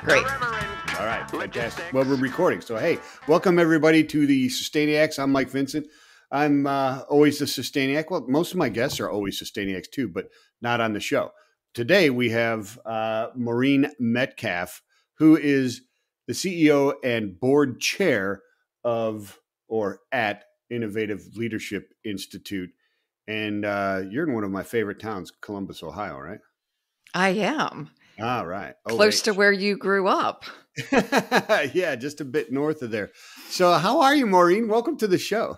Great. All right, fantastic. Well, we're recording. So, hey, welcome everybody to the Sustainiacs. I'm Mike Vincent. I'm always the Sustainiac. Well, most of my guests are always Sustainiacs too, but not on the show. Today we have Maureen Metcalf, who is the CEO and board chair of or at Innovative Leadership Institute. And you're in one of my favorite towns, Columbus, Ohio, right? I am. All right. Close to where you grew up. Yeah, just a bit north of there. So how are you, Maureen? Welcome to the show.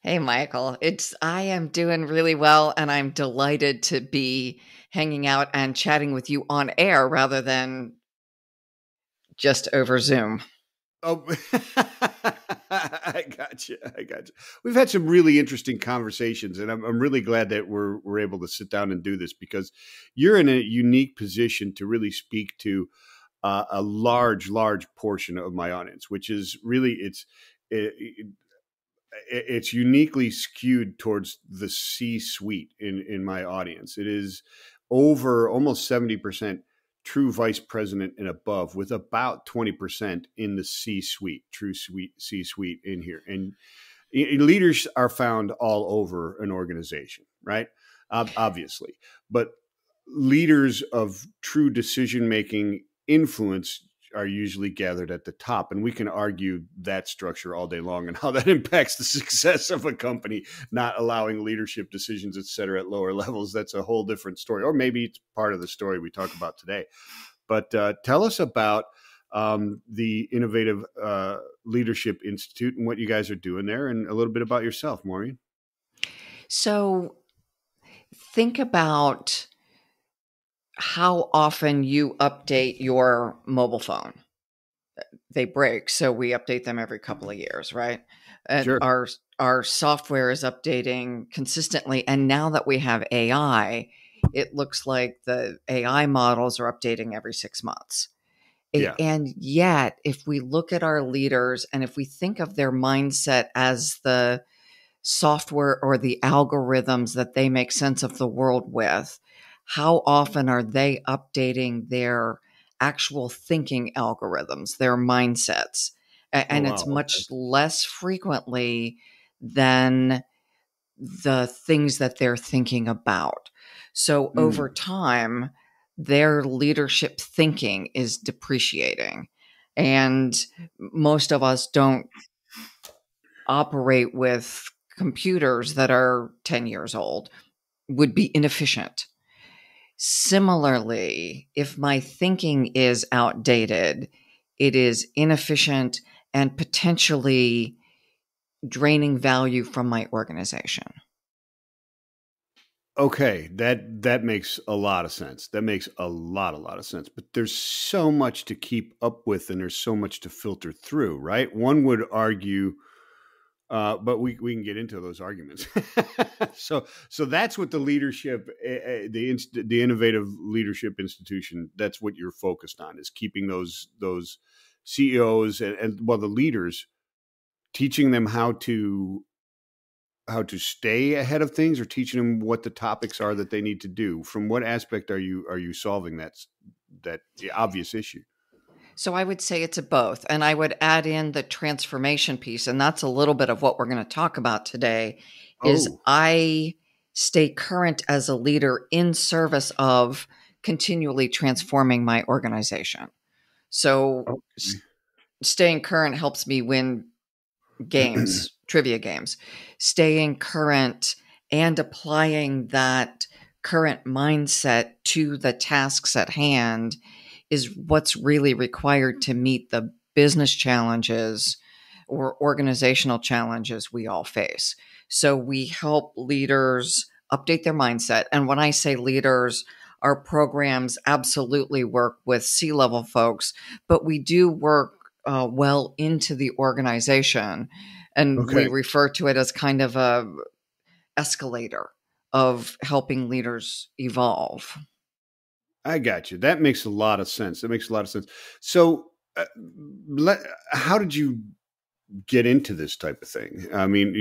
Hey, Michael. I am doing really well, and I'm delighted to be hanging out and chatting with you on air rather than just over Zoom. Oh, I got you. We've had some really interesting conversations, and I'm really glad that we're able to sit down and do this because you're in a unique position to really speak to a large portion of my audience, which is really it's uniquely skewed towards the C-suite in my audience. It is over almost 70% true vice president and above, with about 20% in the C-suite, C-suite in here. And leaders are found all over an organization, right? Obviously, but leaders of true decision-making influence are usually gathered at the top. And we can argue that structure all day long and how that impacts the success of a company, not allowing leadership decisions, et cetera, at lower levels. That's a whole different story. Or maybe it's part of the story we talk about today. But tell us about the Innovative Leadership Institute and what you guys are doing there, and a little bit about yourself, Maureen. So think about how often you update your mobile phone. They break, so we update them every couple of years, right? And Sure. our software is updating consistently. And now that we have AI, it looks like the AI models are updating every 6 months. Yeah. And yet, if we look at our leaders and if we think of their mindset as the software or the algorithms that they make sense of the world with, how often are they updating their actual thinking algorithms, their mindsets? And it's much less frequently than the things that they're thinking about. So over time, their leadership thinking is depreciating. And most of us don't operate with computers that are 10 years old, would be inefficient. Similarly, if my thinking is outdated, it is inefficient and potentially draining value from my organization. Okay, that makes a lot of sense. That makes a lot of sense. But there's so much to keep up with, and there's so much to filter through, right? One would argue, but we can get into those arguments. So that's what the leadership, the Innovative Leadership Institution, that's what you're focused on, is keeping those CEOs and the leaders, teaching them how to stay ahead of things, or teaching them what the topics are that they need to do. From what aspect are you solving that obvious issue? So I would say it's a both. And I would add in the transformation piece. And that's a little bit of what we're going to talk about today is I stay current as a leader in service of continually transforming my organization. So staying current helps me win games, trivia games. Staying current and applying that current mindset to the tasks at hand is what's really required to meet the business challenges or organizational challenges we all face. So we help leaders update their mindset. And when I say leaders, our programs absolutely work with C-level folks, but we do work well into the organization. And we refer to it as kind of a escalator of helping leaders evolve. I got you. That makes a lot of sense. So how did you get into this type of thing? I mean,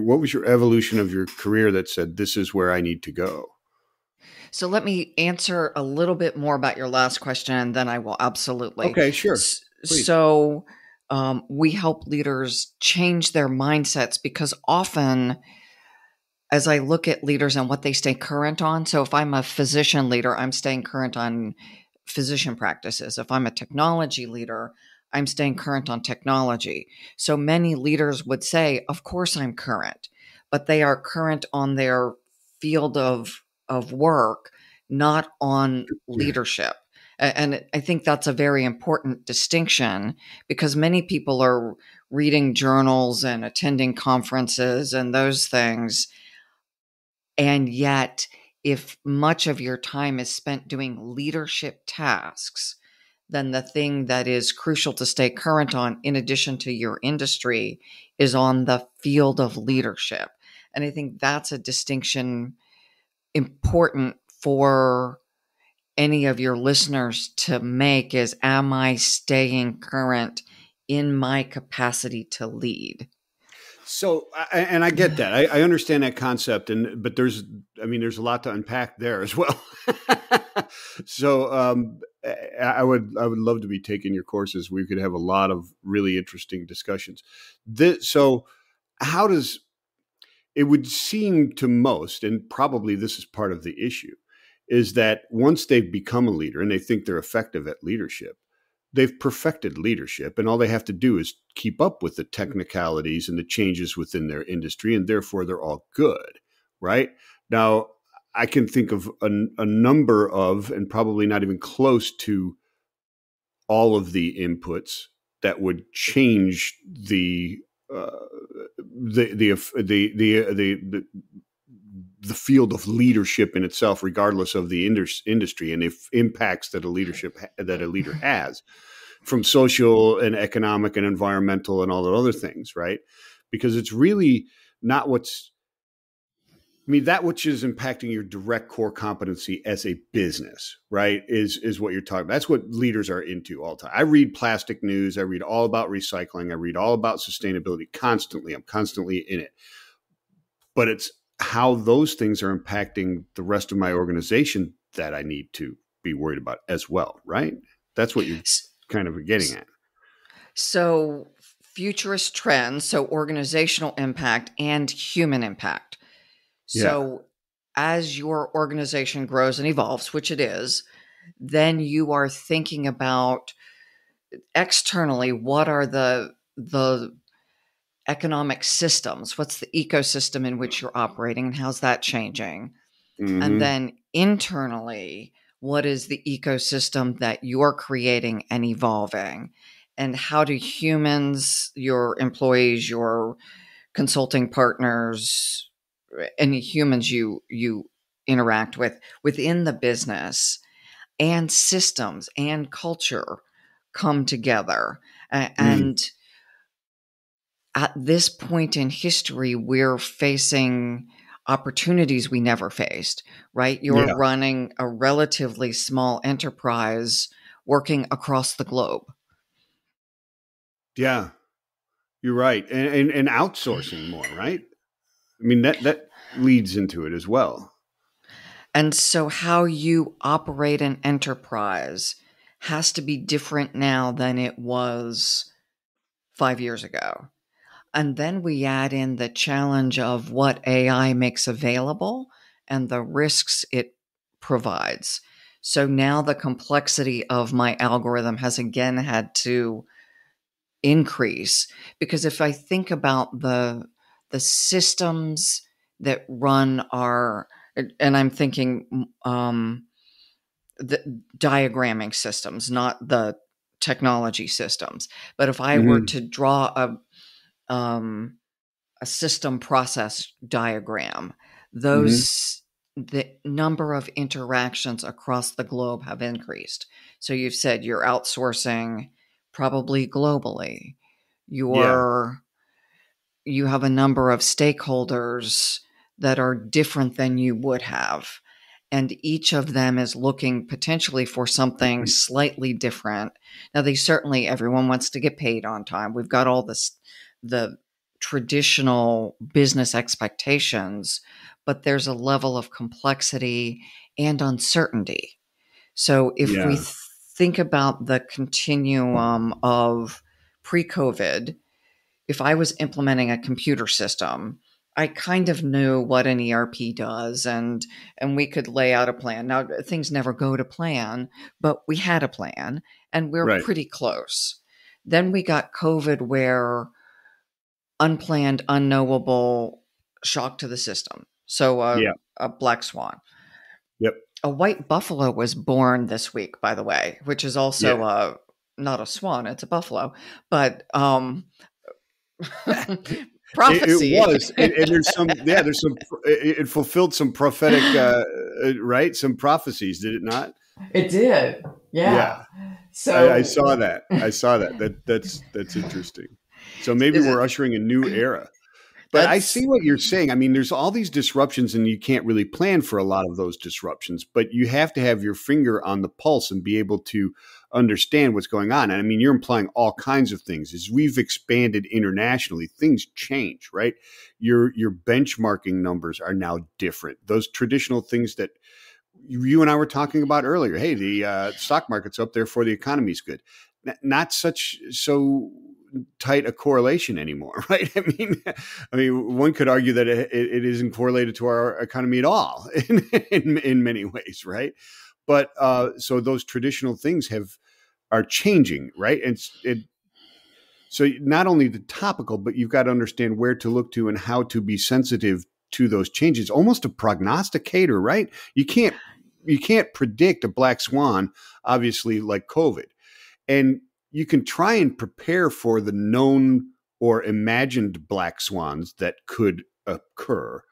what was your evolution of your career that said, this is where I need to go? So let me answer a little bit more about your last question, and then I will absolutely. Okay, sure. Please. So we help leaders change their mindsets because often, as I look at leaders and what they stay current on, so if I'm a physician leader, I'm staying current on physician practices. If I'm a technology leader, I'm staying current on technology. So many leaders would say, of course I'm current, but they are current on their field of work, not on Yeah. leadership. And I think that's a very important distinction because many people are reading journals and attending conferences and those things. And yet, if much of your time is spent doing leadership tasks, then the thing that is crucial to stay current on, in addition to your industry, is on the field of leadership. And I think that's a distinction important for any of your listeners to make is, am I staying current in my capacity to lead? So, and I get that. I understand that concept, but there's a lot to unpack there as well. So, I would love to be taking your courses. We could have a lot of really interesting discussions. So, how does it would seem to most, and probably this is part of the issue, is that once they've become a leader and they think they're effective at leadership, they've perfected leadership, and all they have to do is keep up with the technicalities and the changes within their industry, and therefore they're all good, right? Now, I can think of a number of, and probably not even close to all of the inputs that would change uh, the field of leadership in itself, regardless of the industry and if impacts that a leader has, from social and economic and environmental and all the other things, right? Because it's really not that which is impacting your direct core competency as a business, right? Is what you're talking about. That's what leaders are into all the time. I read plastic news. I read all about recycling. I read all about sustainability constantly. I'm constantly in it. But it's how those things are impacting the rest of my organization that I need to be worried about as well, right? That's what you're kind of getting at. So, futurist trends, so organizational impact and human impact. Yeah. So, as your organization grows and evolves, which it is, then you are thinking about externally what are the economic systems, what's the ecosystem in which you're operating and how's that changing? And Mm-hmm. then internally, what is the ecosystem that you're creating and evolving? And how do humans, your employees, your consulting partners, any humans you interact with within the business and systems and culture come together? Mm. And at this point in history, we're facing opportunities we never faced, right? You're Yeah. running a relatively small enterprise working across the globe. Yeah. You're right. And outsourcing more, right? I mean, that leads into it as well. And so, how you operate an enterprise has to be different now than it was 5 years ago. And then we add in the challenge of what AI makes available and the risks it provides. So now the complexity of my algorithm has again had to increase because if I think about the systems that run our, and I'm thinking the diagramming systems, not the technology systems, but if I were Mm-hmm. to draw a system process diagram, Mm-hmm. those the number of interactions across the globe have increased. So you've said you're outsourcing probably globally. Yeah. You're you have a number of stakeholders that are different than you would have. And each of them is looking potentially for something slightly different. Now, everyone wants to get paid on time. We've got all the traditional business expectations, but there's a level of complexity and uncertainty. So if we Yeah. think about the continuum of pre-COVID, if I was implementing a computer system, I kind of knew what an ERP does, and we could lay out a plan. Now things never go to plan, but we had a plan and we're Right. pretty close. Then we got COVID, where unplanned, unknowable shock to the system. So Yeah. a black swan. Yep. A white buffalo was born this week, by the way, which is Yeah. also not a swan, it's a buffalo, but It prophecy. was, and there's some, there's some. It fulfilled some prophetic, right? Some prophecies, did it not? It did. Yeah, Yeah. I So saw that. I saw that. That's interesting. So maybe we're ushering a new era. But I see that's what you're saying. I mean, there's all these disruptions, and you can't really plan for a lot of those disruptions, but you have to have your finger on the pulse and be able to understand what's going on. And I mean, you're implying all kinds of things. As we've expanded internationally, things change, right? Your benchmarking numbers are now different. Those traditional things that you and I were talking about earlier. Hey, the stock market's up, therefore the economy's good. Not such so tight a correlation anymore, right? I mean, one could argue that it isn't correlated to our economy at all in many ways, right? But so those traditional things are changing, right? And so not only the topical, but you've got to understand where to look to and how to be sensitive to those changes. Almost a prognosticator, right? You can't predict a black swan, obviously, like COVID. And you can try and prepare for the known or imagined black swans that could occur,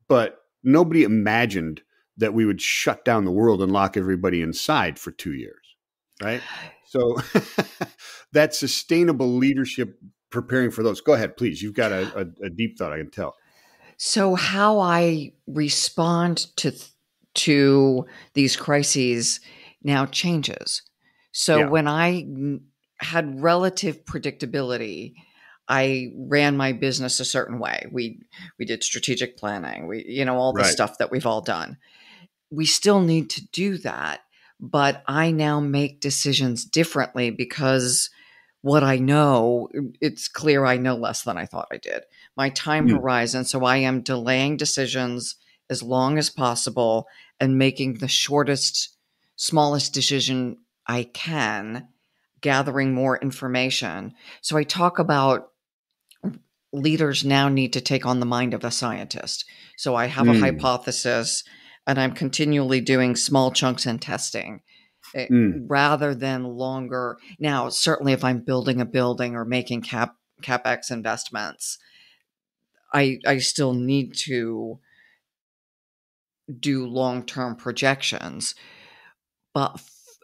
but nobody imagined that we would shut down the world and lock everybody inside for 2 years, right? So that sustainable leadership, preparing for those. Go ahead, please. You've got a deep thought, I can tell. so how I respond to these crises now changes. So Yeah, when I had relative predictability, I ran my business a certain way. We did strategic planning. We, all the right. stuff that we've all done. We still need to do that, but I now make decisions differently because what I know, it's clear I know less than I thought I did. My time Mm. horizon, so I am delaying decisions as long as possible and making the shortest, smallest decision I can, gathering more information. So I talk about leaders now need to take on the mind of a scientist. So I have a Mm. hypothesis and I'm continually doing small chunks and testing, Mm. rather than longer. Now, certainly if I'm building a building or making capex investments, I still need to do long-term projections, but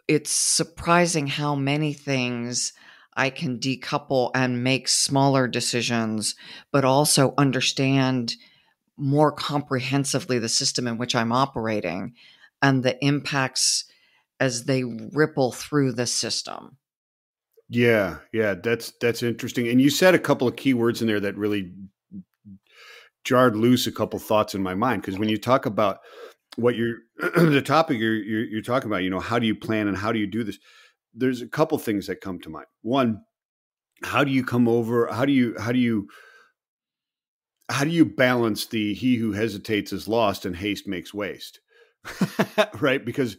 it's surprising how many things I can decouple and make smaller decisions, but also understand more comprehensively the system in which I'm operating and the impacts as they ripple through the system. Yeah, yeah, that's interesting. And you said a couple of key words in there that really jarred loose a couple thoughts in my mind. Because when you talk about what you're the topic you're talking about, how do you plan and how do you do this? There's a couple things that come to mind. One, how do you come over? How do you balance the he who hesitates is lost and haste makes waste, right? Because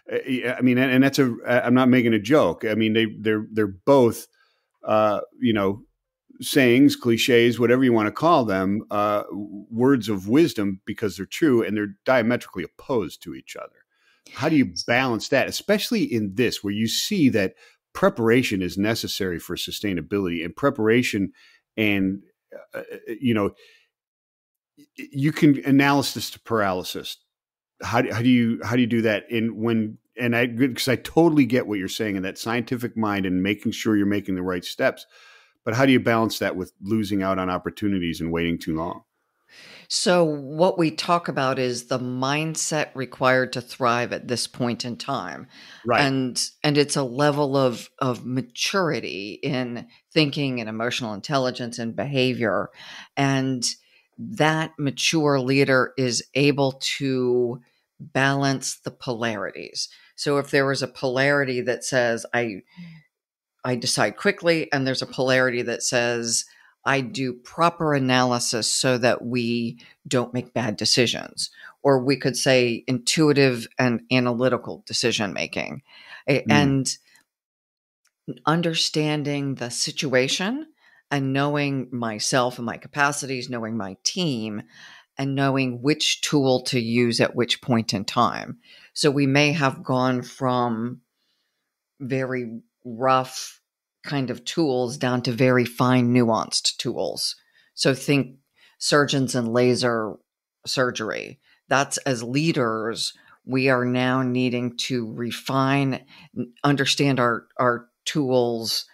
I mean, and that's I'm not making a joke. I mean, they're both sayings, cliches, whatever you want to call them, words of wisdom because they're true and they're diametrically opposed to each other. How do you balance that, especially in this where you see that preparation is necessary for sustainability and preparation and, you know, you can analysis to paralysis. How do you do that because I totally get what you're saying in that scientific mind and making sure you're making the right steps. But how do you balance that with losing out on opportunities and waiting too long? So, what we talk about is the mindset required to thrive at this point in time. Right. And it's a level of maturity in thinking and emotional intelligence and behavior. And that mature leader is able to balance the polarities. So if there was a polarity that says I decide quickly, and there's a polarity that says I do proper analysis so that we don't make bad decisions. Or we could say intuitive and analytical decision making. Mm. And understanding the situation and knowing myself and my capacities, knowing my team, and knowing which tool to use at which point in time. So we may have gone from very rough kind of tools down to very fine, nuanced tools. So think surgeons and laser surgery. That's, as leaders, we are now needing to refine, understand our tools,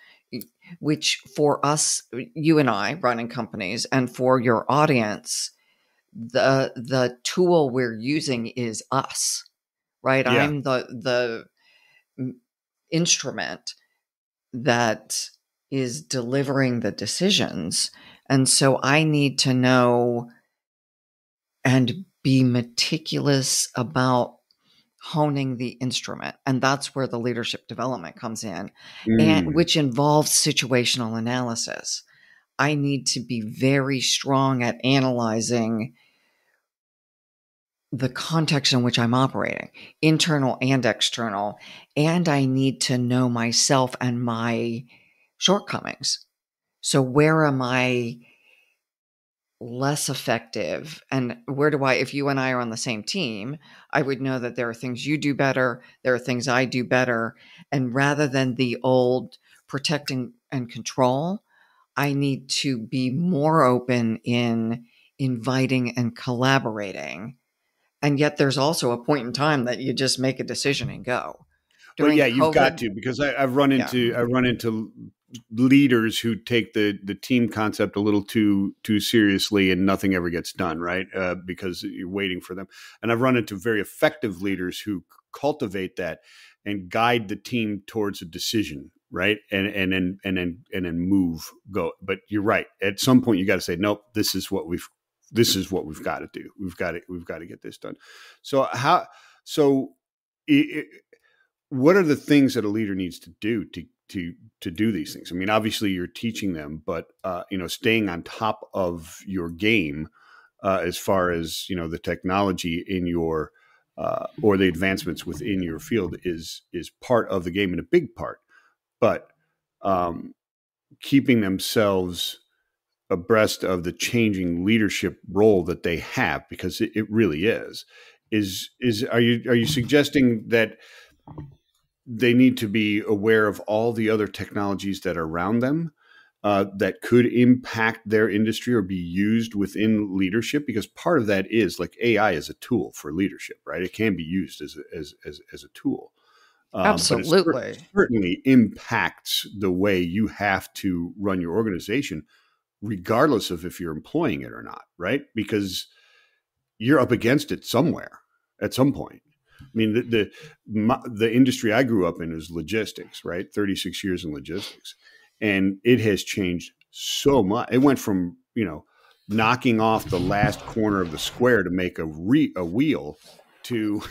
which for us, you and I running companies, and for your audience, the tool we're using is us, right? Yeah. I'm the instrument that is delivering the decisions. And so I need to know and be meticulous about honing the instrument. And that's where the leadership development comes in, and Mm. which involves situational analysis. I need to be very strong at analyzing the context in which I'm operating, internal and external. And I need to know myself and my shortcomings. So where am I less effective? And where do I, if you and I are on the same team, I would know that there are things you do better, there are things I do better. And rather than the old protecting and control, I need to be more open in inviting and collaborating. And yet there's also a point in time that you just make a decision and go. Well, During yeah, you've got COVID, to, because yeah, I run into leaders who take the team concept a little too seriously, and nothing ever gets done, right? Because you're waiting for them. And I've run into very effective leaders who cultivate that and guide the team towards a decision, right? And then move go. But you're right. At some point, you got to say, nope, this is what we've got to do. We've got to get this done. So how so. What are the things that a leader needs to do to do these things? I mean, obviously you're teaching them, but staying on top of your game as far as the technology in your or the advancements within your field is part of the game, and a big part. But um, keeping themselves abreast of the changing leadership role that they have, because it really is are you suggesting that they need to be aware of all the other technologies that are around them that could impact their industry or be used within leadership? Because part of that is, like, AI is a tool for leadership, right? It can be used as a tool, but it absolutely. certainly impacts the way you have to run your organization, regardless of if you're employing it or not, right? Because you're up against it somewhere at some point. I mean, the industry I grew up in is logistics, right? 36 years in logistics, and it has changed so much. It went from knocking off the last corner of the square to make a wheel to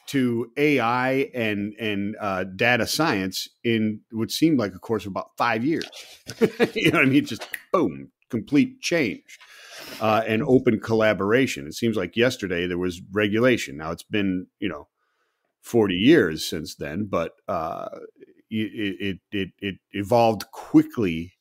to AI and data science in what seemed like a course of about 5 years. You know what I mean? Just boom, complete change. And open collaboration. It seems like yesterday there was regulation. Now it's been 40 years since then, but it evolved quickly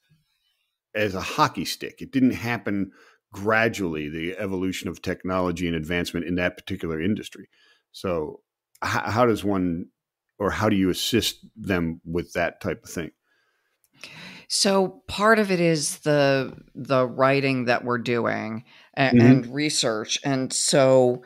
as a hockey stick. It didn't happen gradually, the evolution of technology and advancement in that particular industry. So how does one, or how do you assist them with that type of thing? So part of it is the writing that we're doing Mm-hmm. and research. And so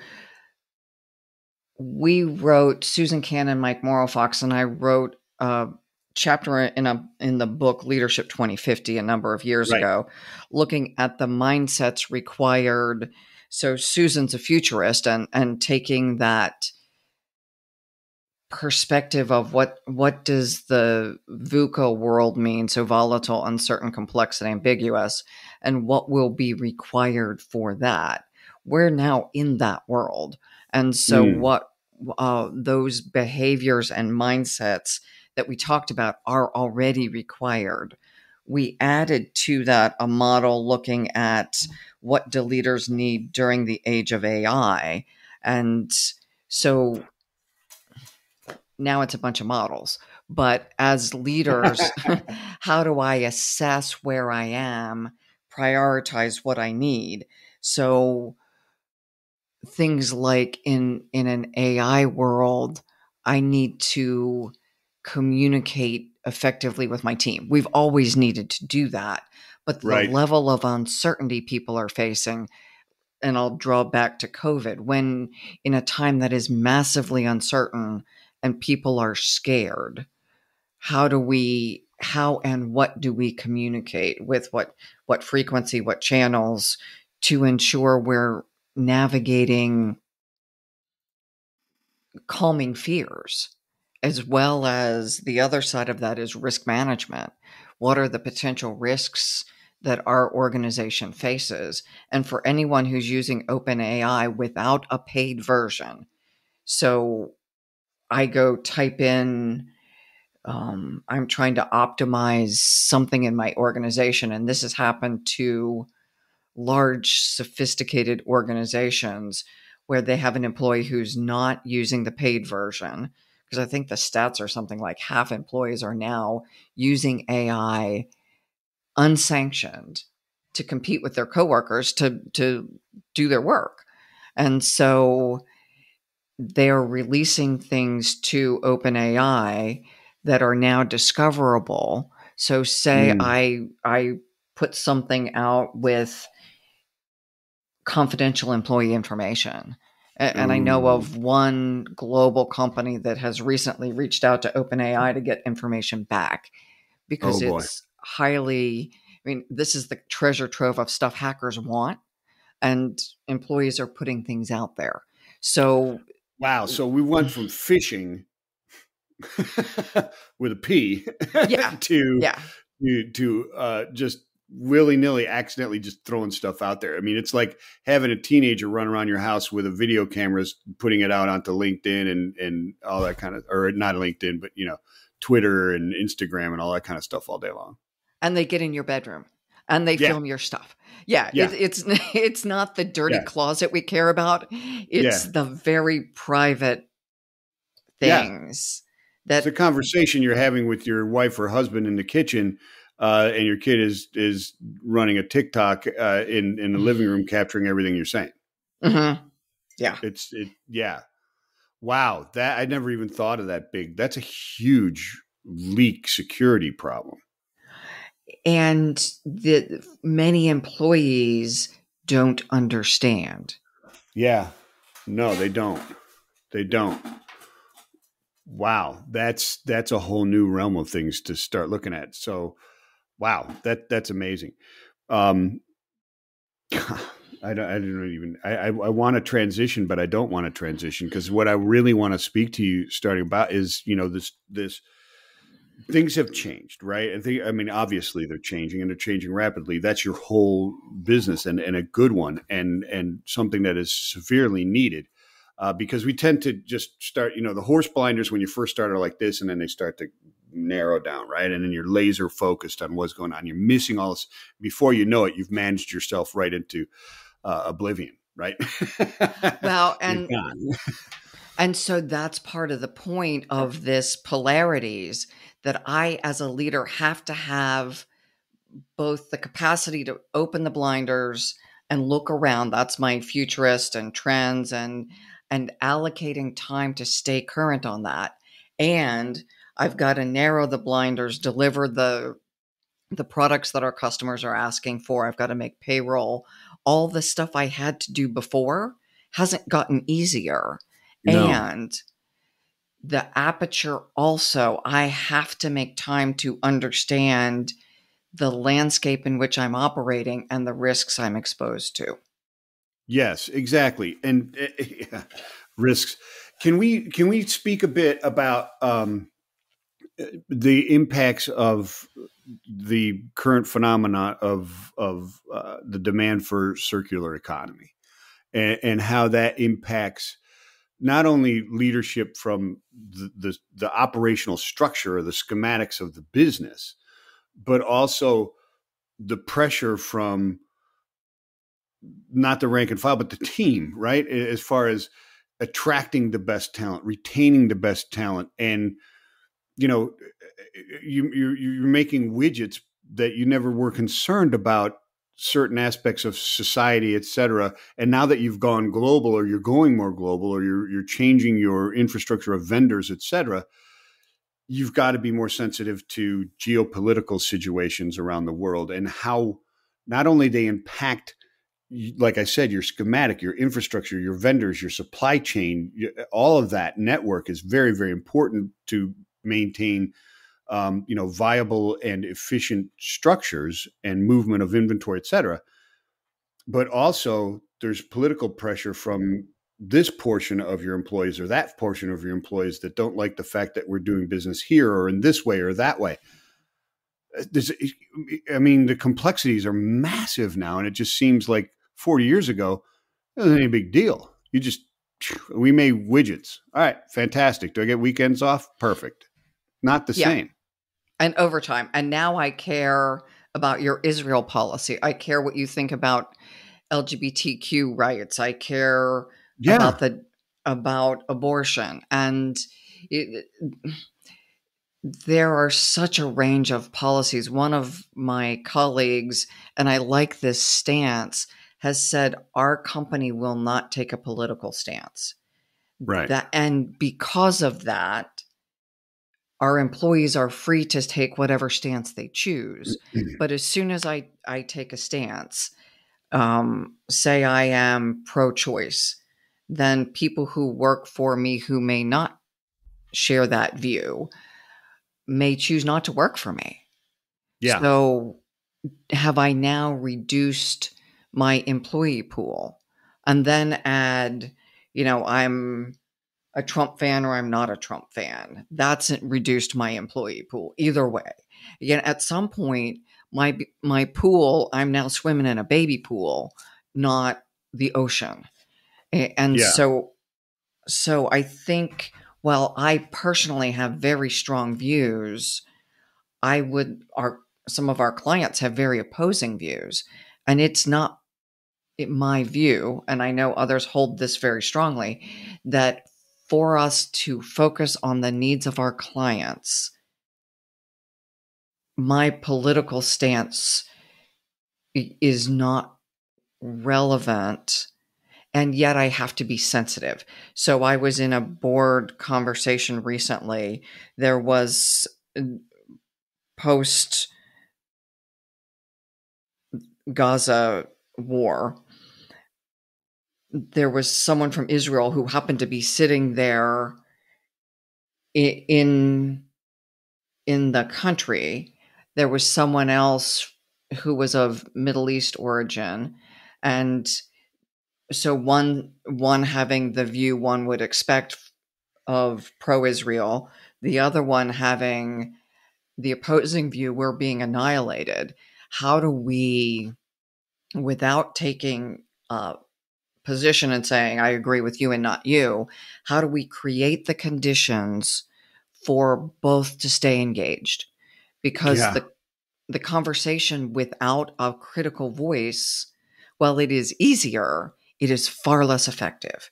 we wrote, Susan Cannon, Mike Morrowfox, and I wrote a chapter in the book Leadership 2050 a number of years Right. ago, looking at the mindsets required. So Susan's a futurist, and taking that perspective of what does the VUCA world mean, so volatile, uncertain, complex, and ambiguous, and what will be required for that. We're now in that world, And so Mm. what those behaviors and mindsets that we talked about are already required. We added to that a model looking at what do leaders need during the age of AI. And so now it's a bunch of models. But as leaders, how do I assess where I am, prioritize what I need? So things like in an AI world, I need to communicate effectively with my team. We've always needed to do that, but the Right. level of uncertainty people are facing, and I'll draw back to COVID, when in a time that is massively uncertain and people are scared, how and what do we communicate with what frequency, what channels, to ensure we're navigating calming fears, as well as the other side of that is risk management. What are the potential risks that our organization faces? And for anyone who's using OpenAI without a paid version, so I go type in, I'm trying to optimize something in my organization, and this has happened to large, sophisticated organizations where they have an employee who's not using the paid version. Because I think the stats are something like half employees are now using AI unsanctioned to compete with their coworkers to do their work. And so they're releasing things to OpenAI that are now discoverable. So say Mm. I put something out with confidential employee information. And I know Ooh. of one global company that has recently reached out to OpenAI to get information back Oh because boy. it's highly, I mean, this is the treasure trove of stuff hackers want, and employees are putting things out there. So, Wow. So we went from phishing with a P yeah, to yeah. just willy nilly, accidentally just throwing stuff out there. I mean, it's like having a teenager run around your house with a video cameras, putting it out onto LinkedIn and all that kind of, or not LinkedIn, but Twitter and Instagram and all that kind of stuff all day long. And they get in your bedroom and they Yeah, film your stuff. Yeah, yeah, it's not the dirty yeah, closet we care about. It's yeah, the very private yeah. things It's a that. conversation you're having with your wife or husband in the kitchen, and your kid is running a TikTok in the living room, capturing everything you're saying. Mhm. Yeah. Yeah. Wow, that I never even thought of that big. That's a huge leak security problem. And the many employees don't understand. Yeah. No, they don't. They don't. Wow, that's a whole new realm of things to start looking at. So, wow, that's amazing. Um, I don't even. I want to transition, but I don't want to transition because what I really want to speak to you starting about is this things have changed, right? I mean, obviously they're changing and they're changing rapidly. That's your whole business and a good one and something that is severely needed. Because we tend to just start, the horse blinders when you first start are like this, and then they start to narrow down, right? And then you're laser focused on what's going on. You're missing all this. Before you know it, you've managed yourself right into oblivion, right? Well, You're gone. and so that's part of the point of this polarities, that I as a leader have to have both the capacity to open the blinders and look around. That's my futurist and trends, and allocating time to stay current on that. And I've got to narrow the blinders, deliver the products that our customers are asking for. I've got to make payroll. All the stuff I had to do before hasn't gotten easier. No. And the aperture also, I have to make time to understand the landscape in which I'm operating and the risks I'm exposed to. Yes, exactly. And risks. Can we speak a bit about the impacts of the current phenomena of the demand for circular economy and how that impacts not only leadership from the operational structure or the schematics of the business, but also the pressure from not the rank and file, but the team, right? As far as attracting the best talent, retaining the best talent, and you're making widgets that you never were concerned about certain aspects of society, et cetera. And now that you've gone global, or you're going more global, or you're changing your infrastructure of vendors, et cetera, you've got to be more sensitive to geopolitical situations around the world and how not only they impact, like I said, your schematic, your infrastructure, your vendors, your supply chain, all of that network is very, very important to maintain viable and efficient structures and movement of inventory, et cetera. But also there's political pressure from this portion of your employees or that portion of your employees that don't like the fact that we're doing business here or in this way or that way. The complexities are massive now. And it just seems like 40 years ago, it wasn't any big deal. We made widgets. All right, fantastic. Do I get weekends off? Perfect. Not the same. And overtime. And now I care about your Israel policy. I care what you think about LGBTQ rights. I care about abortion. And there are such a range of policies. One of my colleagues, and I like this stance, has said our company will not take a political stance. Right. And because of that, our employees are free to take whatever stance they choose. But as soon as I take a stance, say I am pro-choice, then people who work for me who may not share that view may choose not to work for me. Yeah. So have I now reduced my employee pool? And then add, I'm a Trump fan or I'm not a Trump fan. That's reduced my employee pool. Either way. Again, at some point, my pool, I'm now swimming in a baby pool, not the ocean. And so I think while I personally have very strong views, some of our clients have very opposing views. And it's not my view, and I know others hold this very strongly, that for us to focus on the needs of our clients, my political stance is not relevant, and yet I have to be sensitive. So I was in a board conversation recently. There was post Gaza war, there was someone from Israel who happened to be sitting there in the country. There was someone else who was of Middle East origin. And so one having the view one would expect of pro-Israel, the other one having the opposing view, we're being annihilated. How do we, without taking position and saying, I agree with you and not you, how do we create the conditions for both to stay engaged? Because the conversation without a critical voice, while it is easier, it is far less effective.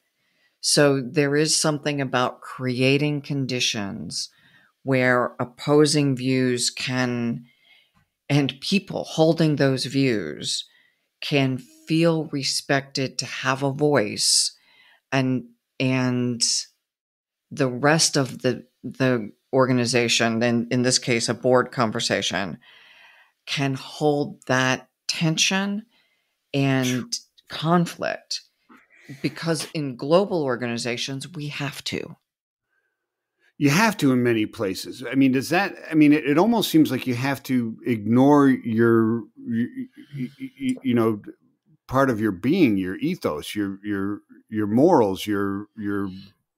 So there is something about creating conditions where opposing views can, and people holding those views can feel respected to have a voice, and the rest of the organization, and in this case a board conversation, can hold that tension and conflict, because in global organizations we have to. You have to in many places. I mean, it almost seems like you have to ignore your part of your being, your ethos, your morals, your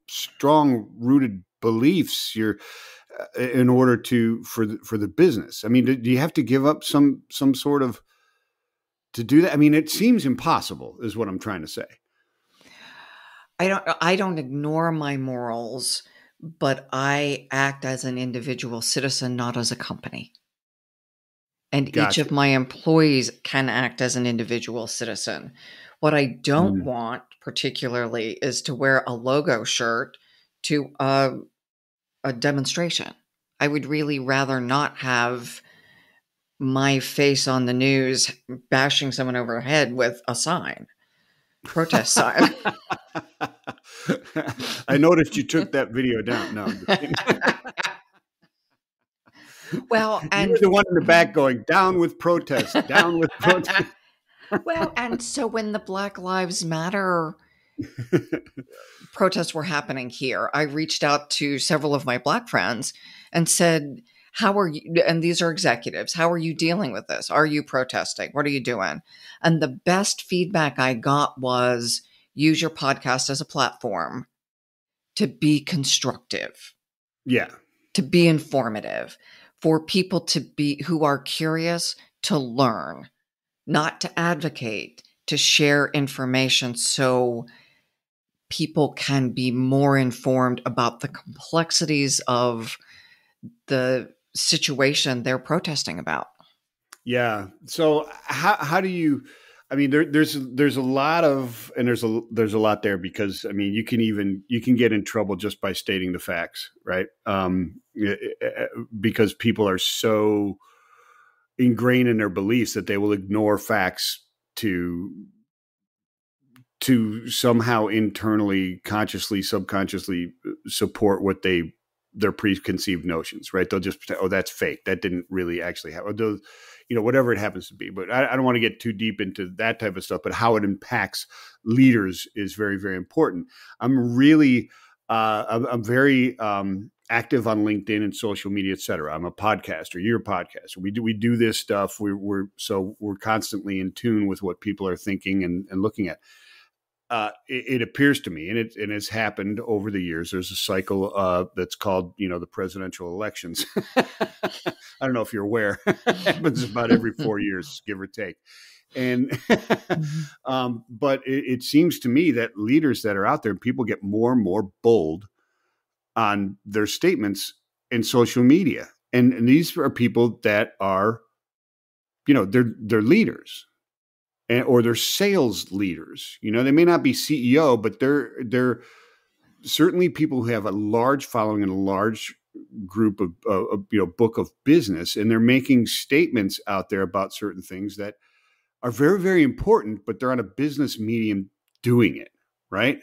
strong rooted beliefs, in order for the business. I mean, do you have to give up some sort of to do that? I mean, it seems impossible is what I'm trying to say. I don't ignore my morals, but I act as an individual citizen, not as a company. And each Gotcha. of my employees can act as an individual citizen. What I don't Mm. want particularly is to wear a logo shirt to a demonstration. I would really rather not have my face on the news bashing someone over the head with a sign, protest sign. I noticed you took that video down. No, I'm just kidding. Well, You were and the one in the back going, down with protest, down with protest. well, and so when the Black Lives Matter protests were happening here, I reached out to several of my Black friends and said, how are you? And these are executives. How are you dealing with this? Are you protesting? What are you doing? And the best feedback I got was use your podcast as a platform to be constructive, Yeah. to be informative, for people to be who are curious to learn, not to advocate, to share information so people can be more informed about the complexities of the situation they're protesting about. Yeah. So how do you? I mean, there's a lot of, and there's a lot there, because I mean, you can get in trouble just by stating the facts, right? Because people are so ingrained in their beliefs that they will ignore facts to somehow internally, consciously, subconsciously support what their preconceived notions, right? They'll just pretend, oh, that's fake. That didn't really actually happen. Those, whatever it happens to be. But I don't want to get too deep into that type of stuff. But how it impacts leaders is very, very important. I'm really, I'm very active on LinkedIn and social media, et cetera. I'm a podcaster. You're a podcaster. We do this stuff. We're constantly in tune with what people are thinking and looking at. It appears to me, and it has happened over the years. There's a cycle that's called, the presidential elections. I don't know if you're aware. It happens about every 4 years, give or take. And but it seems to me that leaders that are out there, people get more and more bold on their statements in social media, and these are people that are, they're leaders. Or they're sales leaders. They may not be CEO, but they're certainly people who have a large following and a large group of book of business, and they're making statements out there about certain things that are very, very important, but they're on a business medium doing it, right?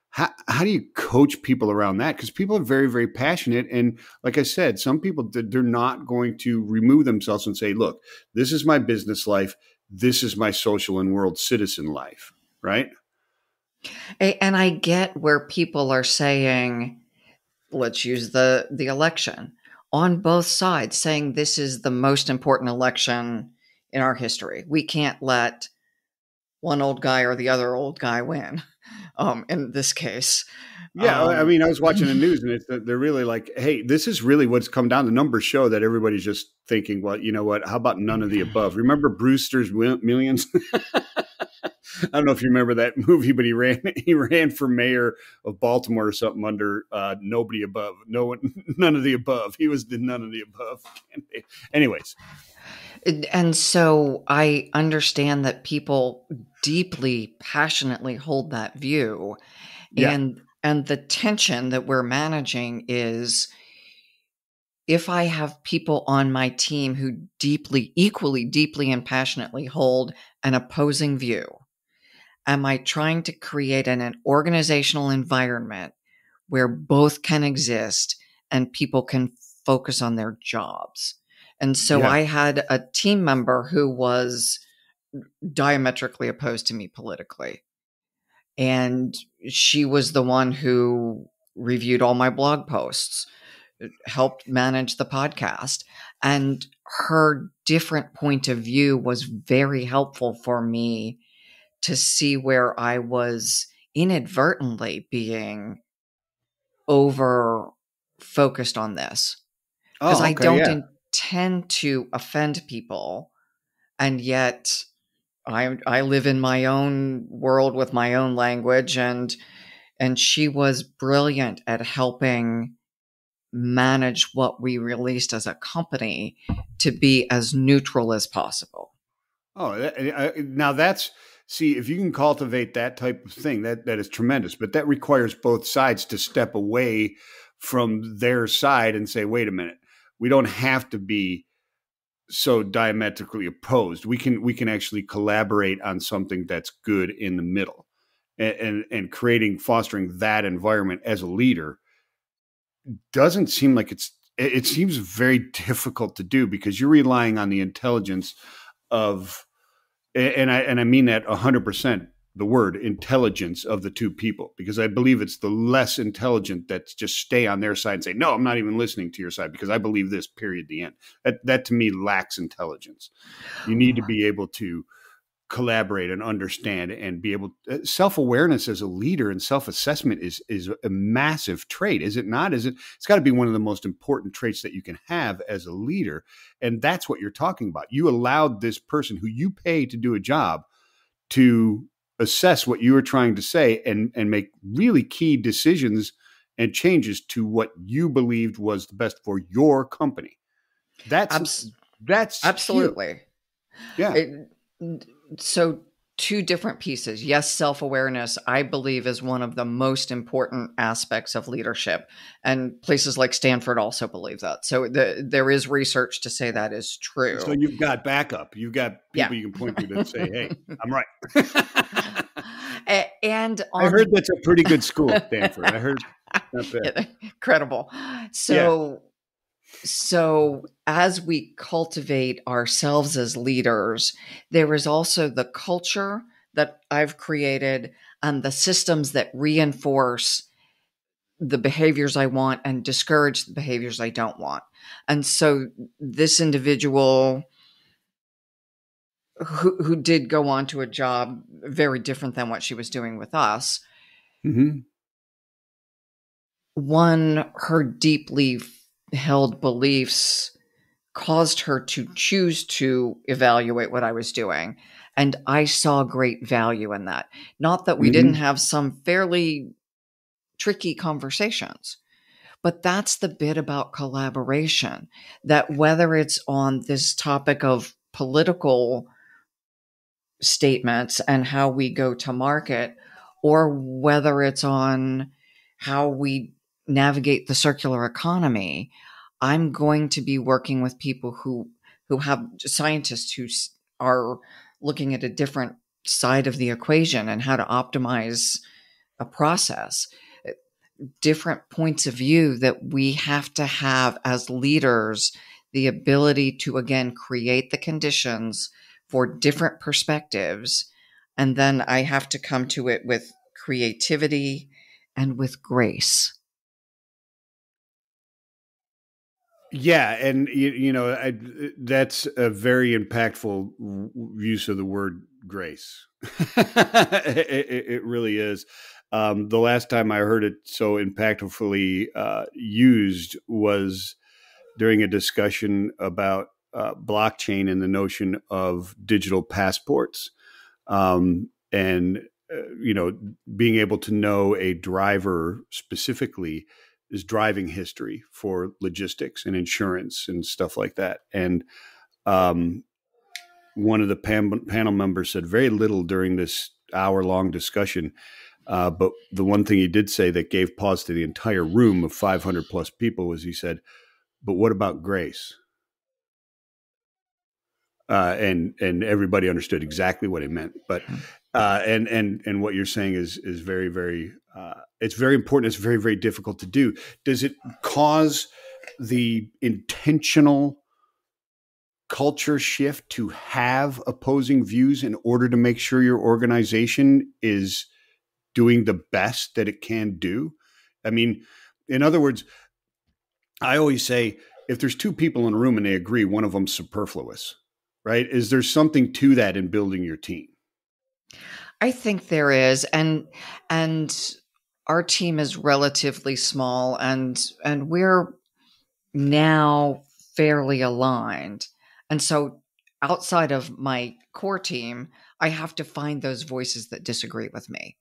How do you coach people around that? Because people are very, very passionate. And like I said, some people, they're not going to remove themselves and say, look, this is my business life. This is my social and world citizen life, right? And I get where people are saying, let's use the election on both sides, saying this is the most important election in our history. We can't let one old guy or the other old guy win. In this case, Yeah, I mean, I was watching the news, and they're really like, "Hey, this is really what's come down." The numbers show that everybody's just thinking, "Well, you know what? How about none of the above?" Remember Brewster's Millions? I don't know if you remember that movie, but he ran for mayor of Baltimore or something under nobody above, no one, none of the above. He was the none of the above. Anyways, and so I understand that people deeply, passionately hold that view, yeah, and the tension that we're managing is, if I have people on my team who equally deeply and passionately hold an opposing view, am I trying to create an organizational environment where both can exist and people can focus on their jobs? And so yeah, I had a team member who was diametrically opposed to me politically. And she was the one who reviewed all my blog posts, helped manage the podcast. And her different point of view was very helpful for me to see where I was inadvertently being over focused on this. Because oh, I okay, don't yeah, intend to offend people. And yet I live in my own world with my own language, and and she was brilliant at helping manage what we released as a company to be as neutral as possible. Oh, now that's, see, if you can cultivate that type of thing, that is tremendous. But that requires both sides to step away from their side and say, wait a minute, we don't have to be so diametrically opposed. We can actually collaborate on something that's good in the middle, and fostering that environment as a leader doesn't seem like it seems very difficult to do, because you're relying on the intelligence of, and I mean that 100%, the word intelligence of the two people, because I believe it's the less intelligent that just stay on their side and say, no, I'm not even listening to your side because I believe this, period, the end. That to me lacks intelligence. You need to be able to collaborate and understand and be able, self-awareness as a leader and self-assessment is a massive trait, is it not? It's got to be one of the most important traits that you can have as a leader. And that's what you're talking about. You allowed this person who you pay to do a job to assess what you were trying to say and make really key decisions and changes to what you believed was the best for your company. That's Absolutely. Huge. Yeah. So two different pieces. Yes, self-awareness, I believe, is one of the most important aspects of leadership. And places like Stanford also believe that. So there is research to say that is true. So you've got backup. You've got people you can point to that say, hey, I'm right. And I heard that's a pretty good school, Stanford. I heard not bad. Incredible. So as we cultivate ourselves as leaders, there is also the culture that I've created and the systems that reinforce the behaviors I want and discourage the behaviors I don't want. And so this individual who did go on to a job very different than what she was doing with us, mm-hmm. One, her deeply held beliefs caused her to choose to evaluate what I was doing. And I saw great value in that. Not that we didn't have some fairly tricky conversations, but that's the bit about collaboration, that whether it's on this topic of political statements and how we go to market, or whether it's on how we navigate the circular economy, I'm going to be working with people who have scientists who are looking at a different side of the equation and how to optimize a process. Different points of view that we have to have as leaders, the ability to, again, create the conditions for different perspectives. And then I have to come to it with creativity and with grace. Yeah, and that's a very impactful use of the word grace. It really is. The last time I heard it so impactfully used was during a discussion about blockchain and the notion of digital passports, and being able to know a driver specifically is driving history for logistics and insurance and stuff like that. And one of the panel members said very little during this hour-long discussion, but the one thing he did say that gave pause to the entire room of 500 plus people was, he said, but what about grace? And everybody understood exactly what he meant. But and what you're saying is very, very it's very important. It's very, very difficult to do. Does it cause the intentional culture shift to have opposing views in order to make sure your organization is doing the best that it can do? I mean, in other words, I always say, if there's two people in a room and they agree, one of them's superfluous, right? Is there something to that in building your team? I think there is, and our team is relatively small, and we're now fairly aligned. And so outside of my core team, I have to find those voices that disagree with me.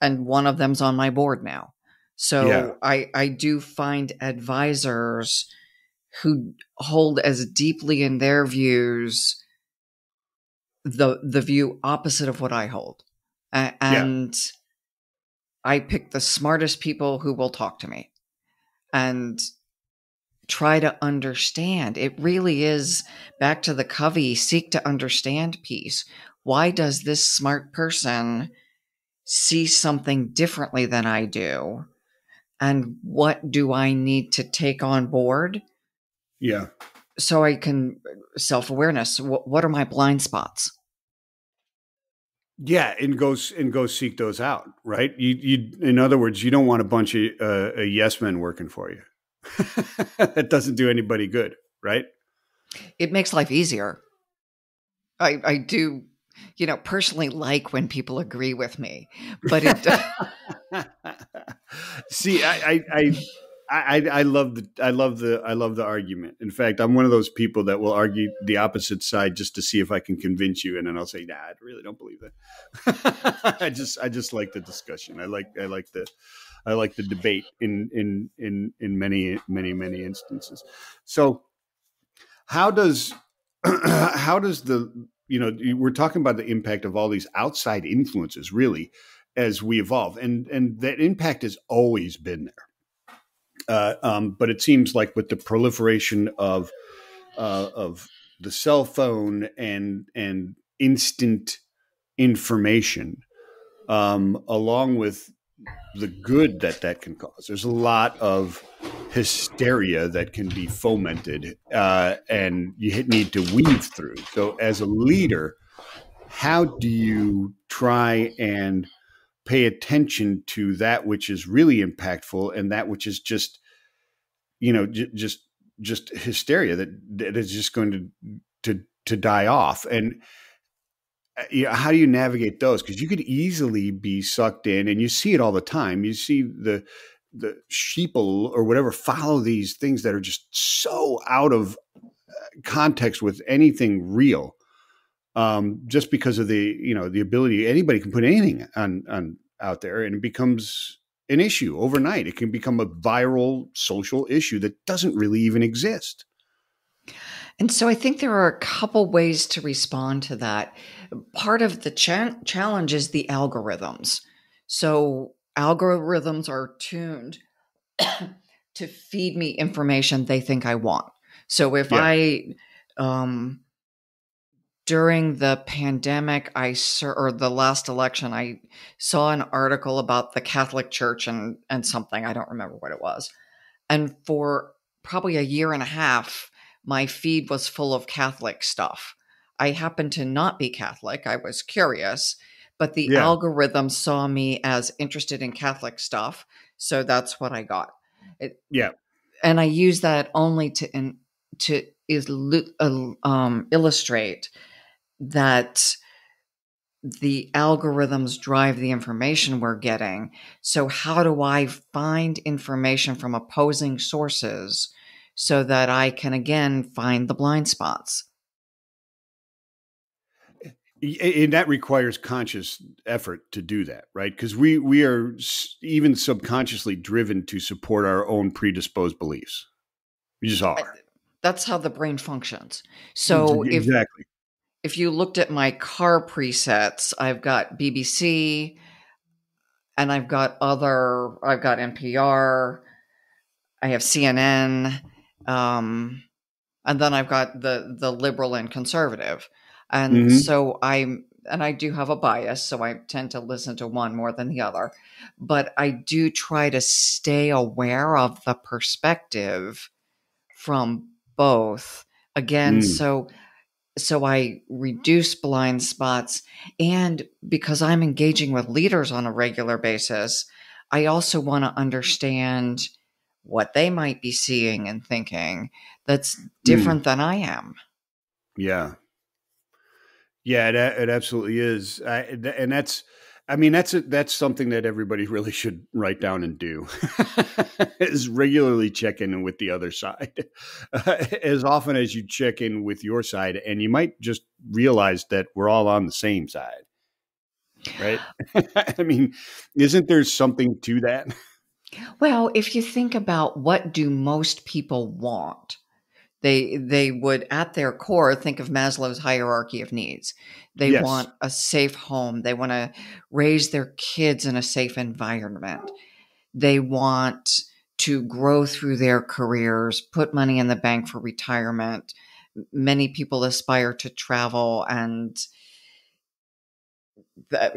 and one of them's on my board now. Yeah. So I do find advisors who hold as deeply in their views the view opposite of what I hold. Yeah. And I pick the smartest people who will talk to me and try to understand. It really is back to the Covey seek to understand piece. Why does this smart person see something differently than I do? And what do I need to take on board Yeah. so I can self-awareness? What are my blind spots? Yeah, and go seek those out, right? You in other words, you don't want a bunch of yes men working for you. That doesn't do anybody good, right? It makes life easier. I do, personally like when people agree with me, but it See, I love the argument. In fact, I'm one of those people that will argue the opposite side just to see if I can convince you, and then I'll say, "Nah, I really don't believe that." I just like the discussion. I like the debate in many instances. So how does how does we're talking about the impact of all these outside influences really as we evolve, and that impact has always been there, but it seems like with the proliferation of the cell phone and instant information, along with the good that can cause. There's a lot of hysteria that can be fomented, and you need to weave through. So, as a leader, how do you try and pay attention to that which is really impactful and that which is just, just hysteria that is just going to die off? And how do you navigate those? Because you could easily be sucked in, and you see it all the time. You see the sheeple or whatever follow these things that are just so out of context with anything real, just because of the ability. Anybody can put anything on out there, and it becomes an issue overnight. It can become a viral social issue that doesn't really even exist. And so I think there are a couple ways to respond to that. Part of the challenge is the algorithms. So algorithms are tuned to feed me information they think I want. So if Yeah. during the pandemic, or the last election, I saw an article about the Catholic Church and something, I don't remember what it was. And for probably a year and a half, my feed was full of Catholic stuff. I happened to not be Catholic. I was curious, but the Yeah. algorithm saw me as interested in Catholic stuff. So that's what I got. Yeah. And I use that only to illustrate that the algorithms drive the information we're getting. So how do I find information from opposing sources so that I can, again, find the blind spots? And that requires conscious effort to do that, right? Because we are even subconsciously driven to support our own predisposed beliefs. We just are. That's how the brain functions. So Exactly. if you looked at my car presets, I've got BBC and I've got NPR, I have CNN, and then I've got the liberal and conservative. And so I do have a bias, so I tend to listen to one more than the other. But I do try to stay aware of the perspective from both. Again, so I reduce blind spots. And because I'm engaging with leaders on a regular basis, I also want to understand what they might be seeing and thinking that's different than I am. Yeah. Yeah, it absolutely is. And that's something that everybody really should write down and do is regularly check in with the other side as often as you check in with your side. And you might just realize that we're all on the same side. right? I mean, isn't there something to that? Well, if you think about what do most people want, they would, at their core, think of Maslow's hierarchy of needs. They Yes, want a safe home. They want to raise their kids in a safe environment. They want to grow through their careers, put money in the bank for retirement. Many people aspire to travel, and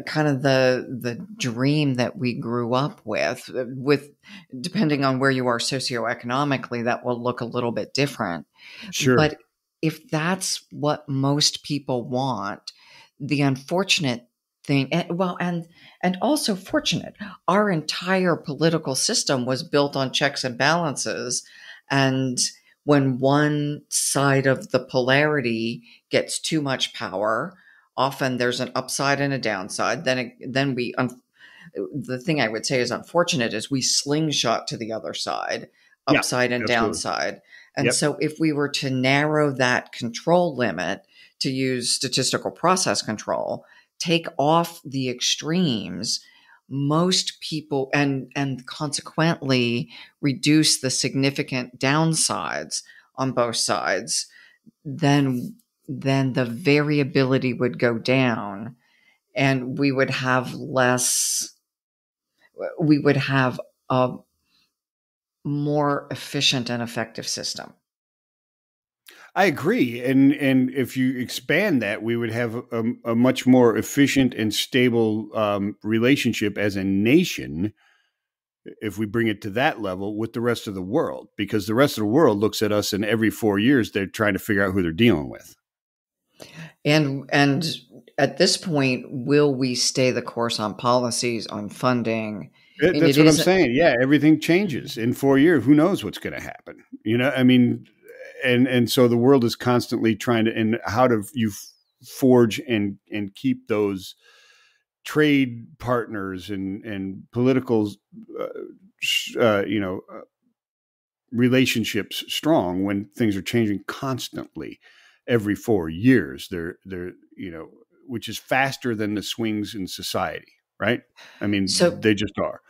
kind of the dream that we grew up with depending on where you are socioeconomically, that will look a little bit different. sure. But if that's what most people want, the unfortunate thing, and also fortunate, our entire political system was built on checks and balances. And when one side of the polarity gets too much power, often there's an upside and a downside. The thing I would say is unfortunate is we slingshot to the other side, Yeah, upside and absolutely. downside. And Yep. so if we were to narrow that control limit, to use statistical process control, take off the extremes, most people, and consequently reduce the significant downsides on both sides, then the variability would go down, and we would have a more efficient and effective system. I agree, and if you expand that, we would have a much more efficient and stable relationship as a nation if we bring it to that level with the rest of the world, because the rest of the world looks at us and every 4 years they're trying to figure out who they're dealing with. And at this point, will we stay the course on policies, on funding? I mean, it That's what I'm isn't. saying. Yeah, everything changes in 4 years. Who knows what's going to happen? I mean, and so the world is constantly trying to, and how do you forge and keep those trade partners and political, uh, uh, you know, uh, relationships strong when things are changing constantly every 4 years. They're which is faster than the swings in society, right? I mean, So they just are.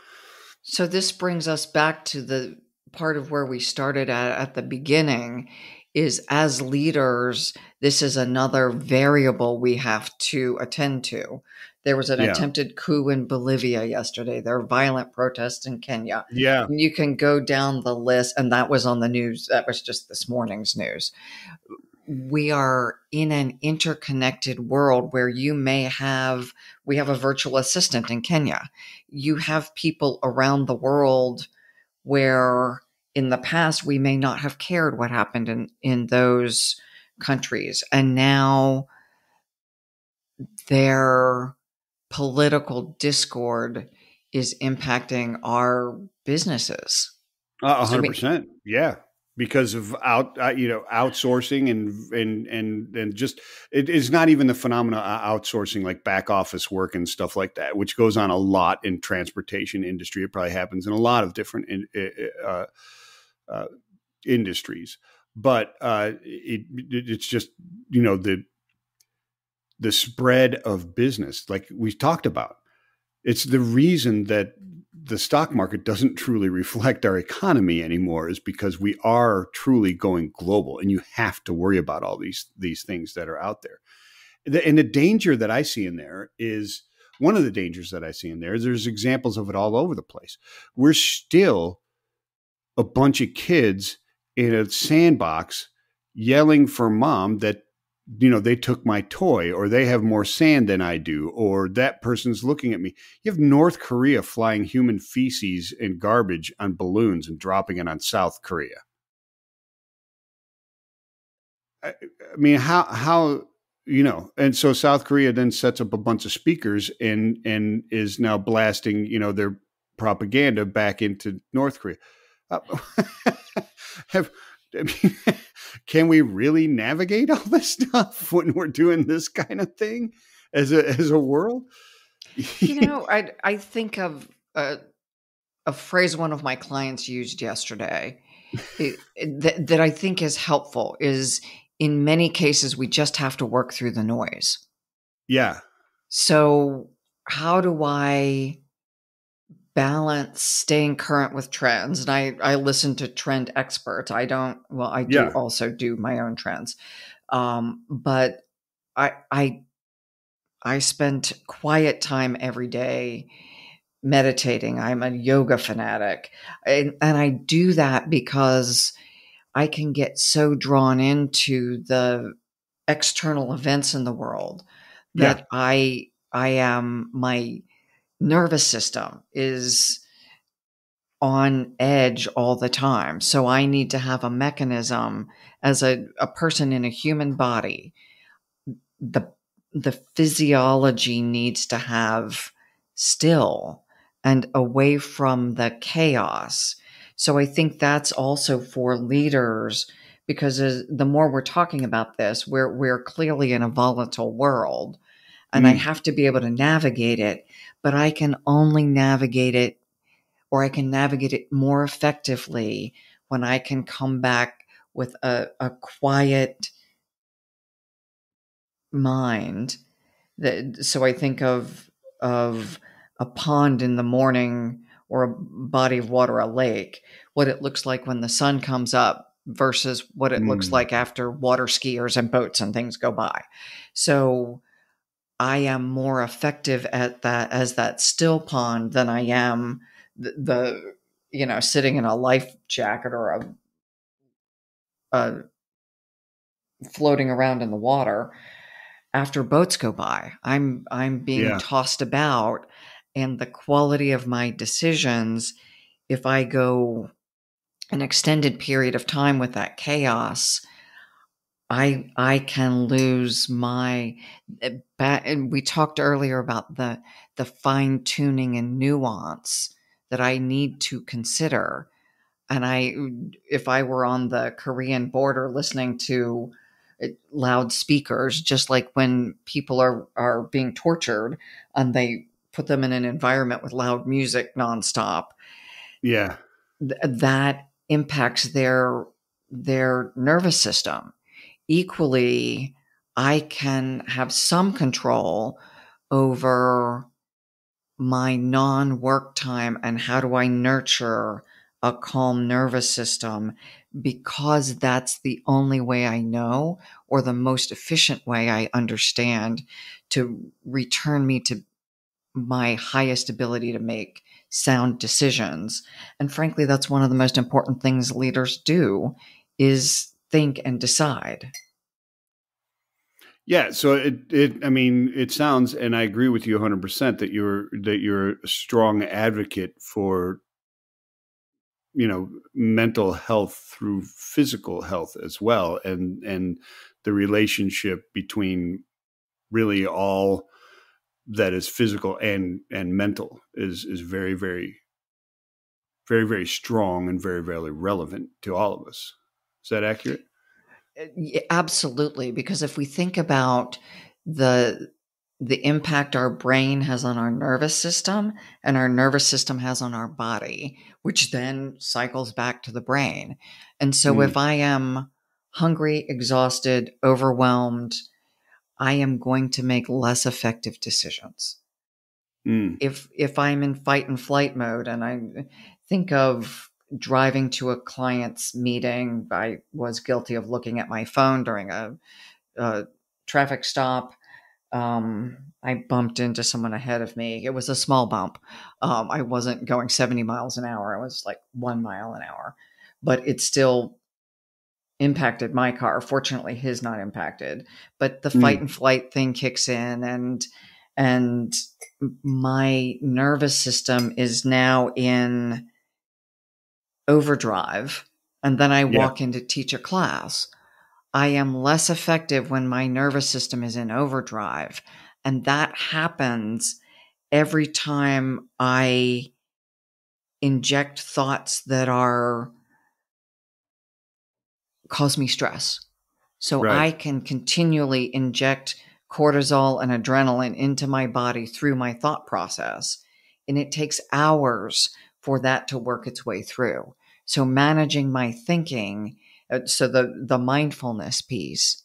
So this brings us back to the part of where we started at the beginning, is as leaders, this is another variable we have to attend to. There was an Yeah, attempted coup in Bolivia yesterday. There are violent protests in Kenya. yeah. And you can go down the list, and that was on the news. That was just this morning's news. We are in an interconnected world where we have a virtual assistant in Kenya. You have people around the world where in the past we may not have cared what happened in those countries. And now their political discord is impacting our businesses. A I hundred mean, percent. Yeah. Because of outsourcing and just it is not even the phenomena of outsourcing like back office work and stuff like that, which goes on a lot in transportation industry. It probably happens in a lot of different uh, industries, but it's just the spread of business, like we talked about. It's the reason that the stock market doesn't truly reflect our economy anymore, is because we are truly going global, and you have to worry about all these things that are out there. And the danger that I see in there is one of the dangers that I see in there is there's examples of it all over the place. We're still a bunch of kids in a sandbox yelling for mom that they took my toy, or they have more sand than I do, or that person's looking at me. You have North Korea flying human feces and garbage on balloons and dropping it on South Korea. I mean, and so South Korea then sets up a bunch of speakers and is now blasting, their propaganda back into North Korea. Uh, have I mean, can we really navigate all this stuff when we're doing this kind of thing as a world? I think of a phrase one of my clients used yesterday, that I think is helpful, is in many cases we just have to work through the noise. Yeah, So how do I balance staying current with trends? And I listen to trend experts. I do Yeah. also do my own trends. But I I spend quiet time every day meditating. I'm a yoga fanatic. And I do that because I can get so drawn into the external events in the world Yeah. that I am my nervous system is on edge all the time. So I need to have a mechanism as a person in a human body. The the physiology needs to have still and away from the chaos. So I think that's also for leaders because the more we're talking about this, we're clearly in a volatile world and I Mm. have to be able to navigate it, but I can only navigate it or I can navigate it more effectively when I can come back with a quiet mind. So I think of a pond in the morning or a body of water, a lake, what it looks like when the sun comes up versus what it looks Mm. like after water skiers and boats and things go by. So I am more effective at that as that still pond than I am sitting in a life jacket or a floating around in the water after boats go by. I'm being Yeah. tossed about, and the quality of my decisions, if I go an extended period of time with that chaos, I can lose my and we talked earlier about the fine tuning and nuance that I need to consider. And if I were on the Korean border listening to loudspeakers, just like when people are being tortured and they put them in an environment with loud music nonstop, Yeah. that impacts their nervous system. Equally, I can have some control over my non-work time and how do I nurture a calm nervous system because that's the only way I know or the most efficient way I understand to return me to my highest ability to make sound decisions. And frankly, that's one of the most important things leaders do is think and decide. Yeah, so I mean, it sounds, and I agree with you 100% that you're a strong advocate for, mental health through physical health as well, and the relationship between really all that is physical and mental is very, very, very, very strong and very, very relevant to all of us. Is that accurate? Yeah, absolutely, because if we think about the the impact our brain has on our nervous system and our nervous system has on our body, which then cycles back to the brain. And so if Mm. I am hungry, exhausted, overwhelmed, I am going to make less effective decisions. Mm. If I'm in fight and flight mode and I think of driving to a client's meeting, I was guilty of looking at my phone during a traffic stop. I bumped into someone ahead of me. It was a small bump. I wasn't going 70 miles an hour. I was like 1 mile an hour, but it still impacted my car. Fortunately, his not impacted. But the fight Mm. and flight thing kicks in, and my nervous system is now in overdrive. And then I Yeah. walk in to teach a class. I am less effective when my nervous system is in overdrive. And that happens every time I inject thoughts that are cause me stress. So Right. I can continually inject cortisol and adrenaline into my body through my thought process. And it takes hours for that to work its way through. So managing my thinking, so the mindfulness piece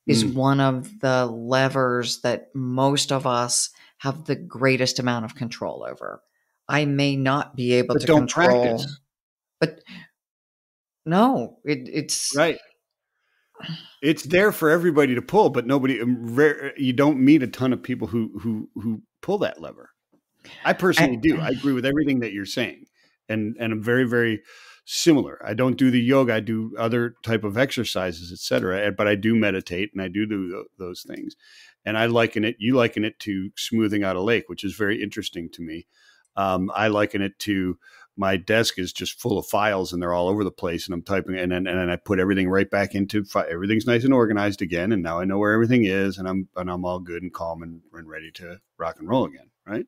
is one of the levers that most of us have the greatest amount of control over. I may not be able But to don't control, practice. but no, it's Right. It's there for everybody to pull, but you don't meet a ton of people who pull that lever. I personally do. I agree with everything that you're saying. And I'm very, very similar. I don't do the yoga. I do other type of exercises, et cetera. But I do meditate and I do those things. And you liken it to smoothing out a lake, which is very interesting to me. I liken it to my desk is just full of files and they're all over the place and I'm typing and then I put everything right back into everything's nice and organized again. And now I know where everything is and I'm all good and calm and ready to rock and roll again. Right.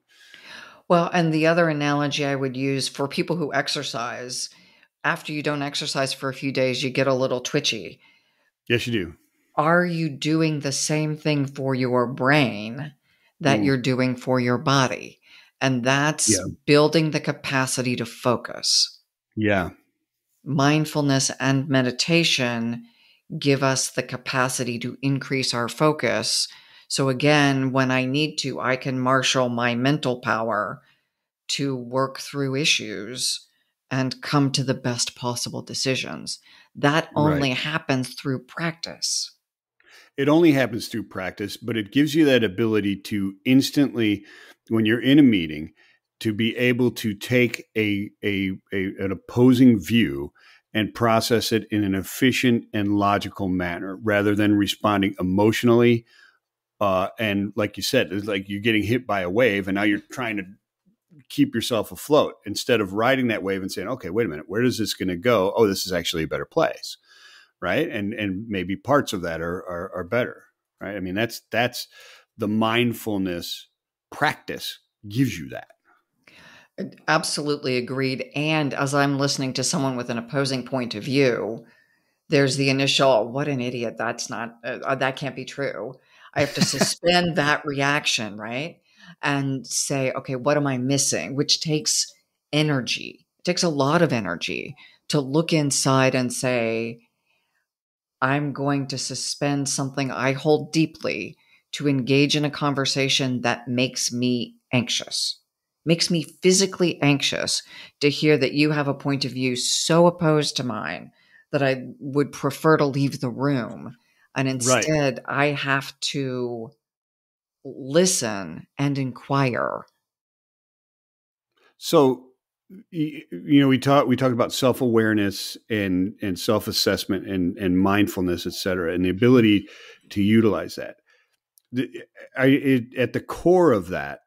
Well, and the other analogy I would use for people who exercise, after you don't exercise for a few days, you get a little twitchy. Yes, you do. Are you doing the same thing for your brain that you're doing for your body? And that's building the capacity to focus. Yeah. Mindfulness and meditation give us the capacity to increase our focus. So again, when I need to, I can marshal my mental power to work through issues and come to the best possible decisions. That only happens through practice. It only happens through practice, but it gives you that ability to instantly, when you're in a meeting, to be able to take an opposing view and process it in an efficient and logical manner rather than responding emotionally. And like you said, it's like you're getting hit by a wave and now you're trying to keep yourself afloat instead of riding that wave and saying, okay, wait a minute, where is this going to go? Oh, this is actually a better place. Right. And maybe parts of that are better. Right. I mean, that's the mindfulness practice gives you that. Absolutely agreed. And as I'm listening to someone with an opposing point of view, there's the initial, what an idiot. That's not, that can't be true. I have to suspend that reaction, right? And say, okay, what am I missing? Which takes energy. It takes a lot of energy to look inside and say, I'm going to suspend something I hold deeply to engage in a conversation that makes me anxious, makes me physically anxious to hear that you have a point of view so opposed to mine that I would prefer to leave the room. And instead, I have to listen and inquire. So, we talked about self-awareness and self-assessment and mindfulness, et cetera, and the ability to utilize that. At the core of that,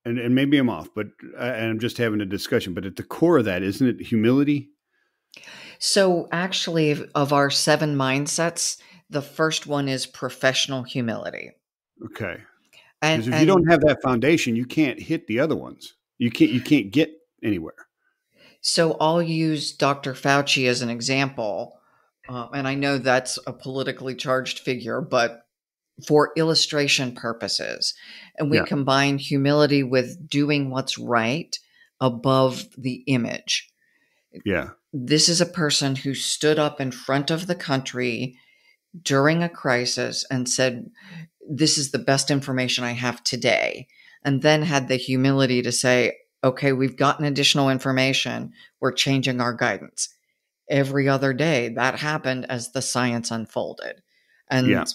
and maybe I'm off, but I'm just having a discussion, but at the core of that, isn't it humility? So actually, of our 7 mindsets, the first one is professional humility. Okay. Because if you don't have that foundation, you can't hit the other ones. You can't get anywhere. So I'll use Dr. Fauci as an example. And I know that's a politically charged figure, but for illustration purposes. And we combine humility with doing what's right above the image. Yeah. This is a person who stood up in front of the country during a crisis and said, this is the best information I have today. And then had the humility to say, okay, we've gotten additional information. We're changing our guidance. Every other day that happened as the science unfolded. And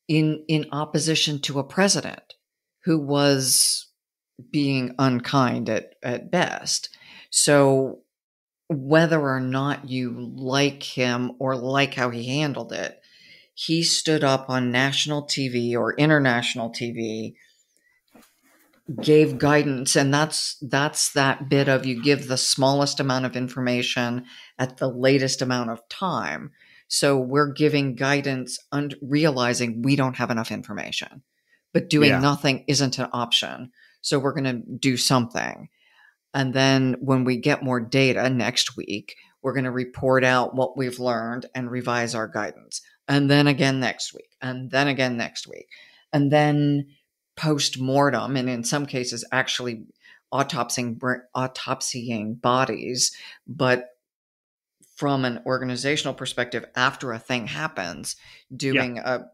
in opposition to a president who was being unkind at best. So whether or not you like him or like how he handled it, he stood up on national TV or international TV, gave guidance, and that's that bit of you give the smallest amount of information at the latest amount of time. So we're giving guidance and realizing we don't have enough information, but doing nothing isn't an option. So we're going to do something. And then when we get more data next week, we're going to report out what we've learned and revise our guidance. And then again next week, and then again next week. And then post-mortem, and in some cases actually autopsying bodies, but from an organizational perspective, after a thing happens, Yeah. doing a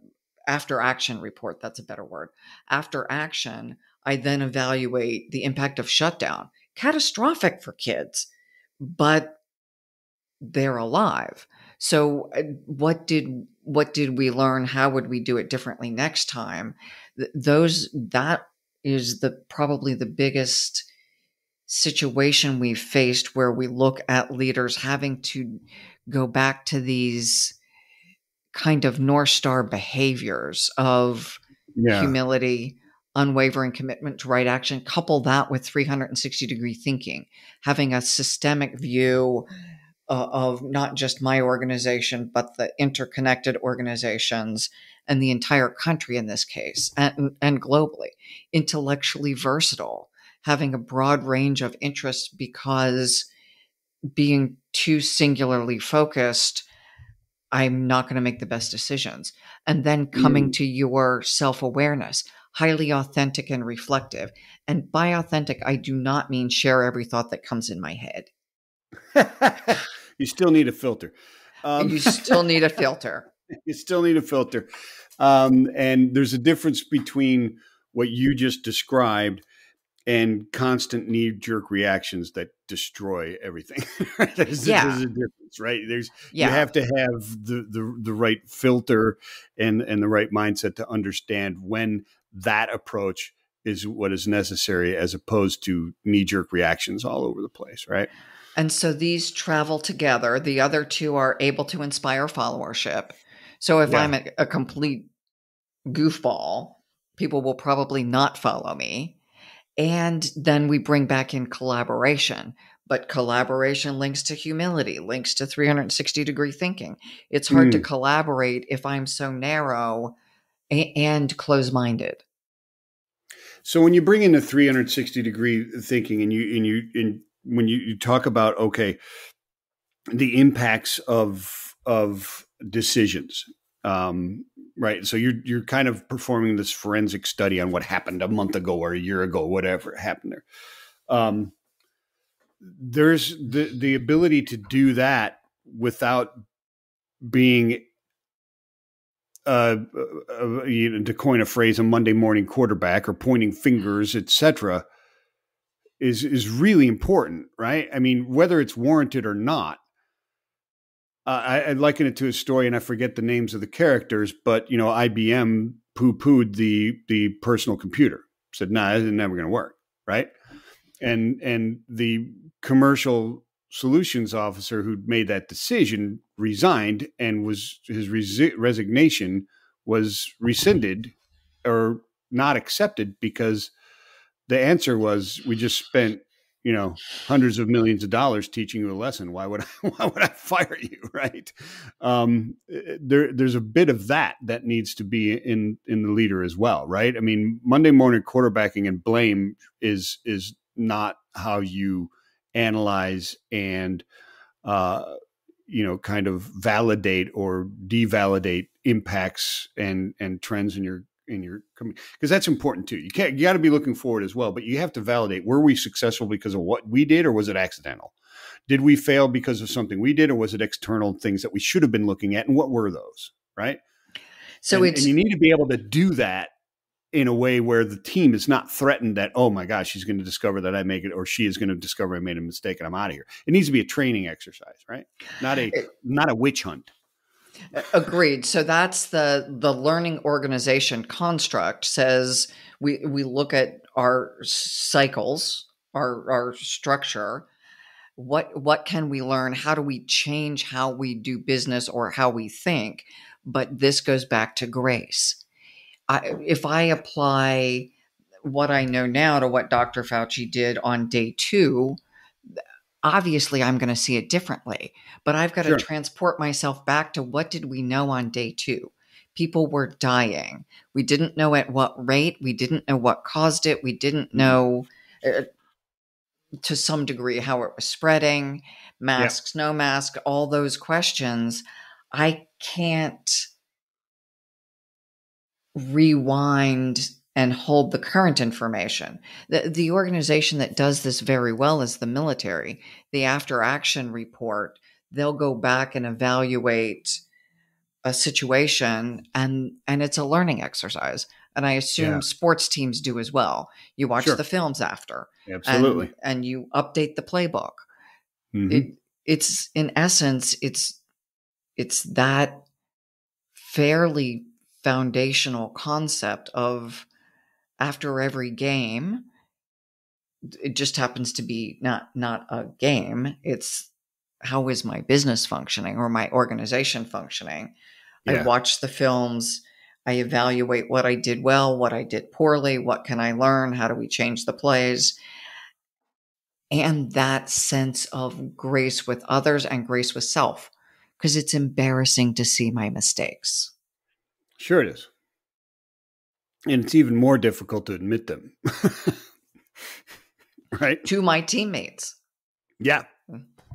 after action report. That's a better word. After action, I then evaluate the impact of shutdown. Catastrophic for kids, but they're alive. So what did we learn? How would we do it differently next time? That is probably the biggest situation we've faced, where we look at leaders having to go back to these kind of North Star behaviors of Yeah. humility, unwavering commitment to right action. Couple that with 360-degree thinking, having a systemic view of not just my organization, but the interconnected organizations and the entire country in this case, and globally. Intellectually versatile, having a broad range of interests, because being too singularly focused, I'm not going to make the best decisions. And then coming Mm. to your self-awareness, highly authentic and reflective. And by authentic, I do not mean share every thought that comes in my head. You still need a filter. You still need a filter. You still need a filter. And there's a difference between what you just described and constant knee-jerk reactions that destroy everything. there's Yeah. a difference, right? You Yeah. have to have the right filter and the right mindset to understand when that approach is what is necessary, as opposed to knee-jerk reactions all over the place, right? And so these travel together. The other two are able to inspire followership. So if I'm a complete goofball, people will probably not follow me. And then we bring back in collaboration. But collaboration links to humility, links to 360-degree thinking. It's hard to collaborate if I'm so narrow and close-minded. So when you bring in the 360-degree thinking, and when you talk about, okay, the impacts of decisions, right? So you're kind of performing this forensic study on what happened a month ago or a year ago, whatever happened there. There's the ability to do that without being, to coin a phrase, a Monday morning quarterback or pointing fingers, etc., is really important, right? I mean, whether it's warranted or not. I liken it to a story, and I forget the names of the characters, but IBM poo-pooed the personal computer, said, "Nah, it's never going to work," right? And the commercial solutions officer who made that decision resigned, and his resignation was rescinded or not accepted, because the answer was, "We just spent hundreds of millions of dollars teaching you a lesson. Why would I fire you?" Right? There's a bit of that needs to be in the leader as well, right? I mean, Monday morning quarterbacking and blame is not how you analyze and kind of validate or devalidate impacts and trends in your because that's important too. You got to be looking forward as well, but you have to validate, were we successful because of what we did, or was it accidental? Did we fail because of something we did, or was it external things that we should have been looking at, and what were those, right? So and you need to be able to do that in a way where the team is not threatened that, oh my gosh, she's going to discover that I make it, or she is going to discover I made a mistake and I'm out of here. It needs to be a training exercise, right? Not a witch hunt. Agreed. So that's the learning organization construct. Says we look at our cycles, our structure. What can we learn? How do we change how we do business or how we think? But this goes back to grace. If I apply what I know now to what Dr. Fauci did on day 2, obviously I'm going to see it differently, but I've got to transport myself back to, what did we know on day 2? People were dying. We didn't know at what rate. We didn't know what caused it. We didn't know to some degree how it was spreading, masks, no mask, all those questions. I can't rewind and hold the current information. The organization that does this very well is the military. The after action report, they'll go back and evaluate a situation, and it's a learning exercise. And I assume Yeah. sports teams do as well. You watch Sure. the films after, Absolutely. and you update the playbook. Mm-hmm. It's in essence, it's that fairly foundational concept of, after every game, it just happens to be not a game. It's, how is my business functioning or my organization functioning? I Yeah. watch the films. I evaluate what I did well, what I did poorly, what can I learn, how do we change the plays? And that sense of grace with others and grace with self, because it's embarrassing to see my mistakes. Sure it is. And it's even more difficult to admit them. Right? To my teammates. Yeah.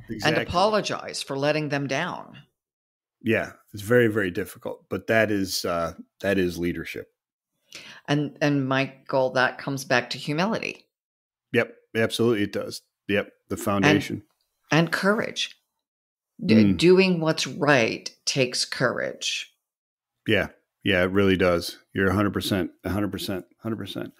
Exactly. And apologize for letting them down. Yeah. It's very, very difficult. But that is leadership. And Michael, that comes back to humility. Yep. Absolutely it does. Yep. The foundation. And courage. Doing what's right takes courage. Yeah. Yeah, it really does. You're 100%, 100%, 100%.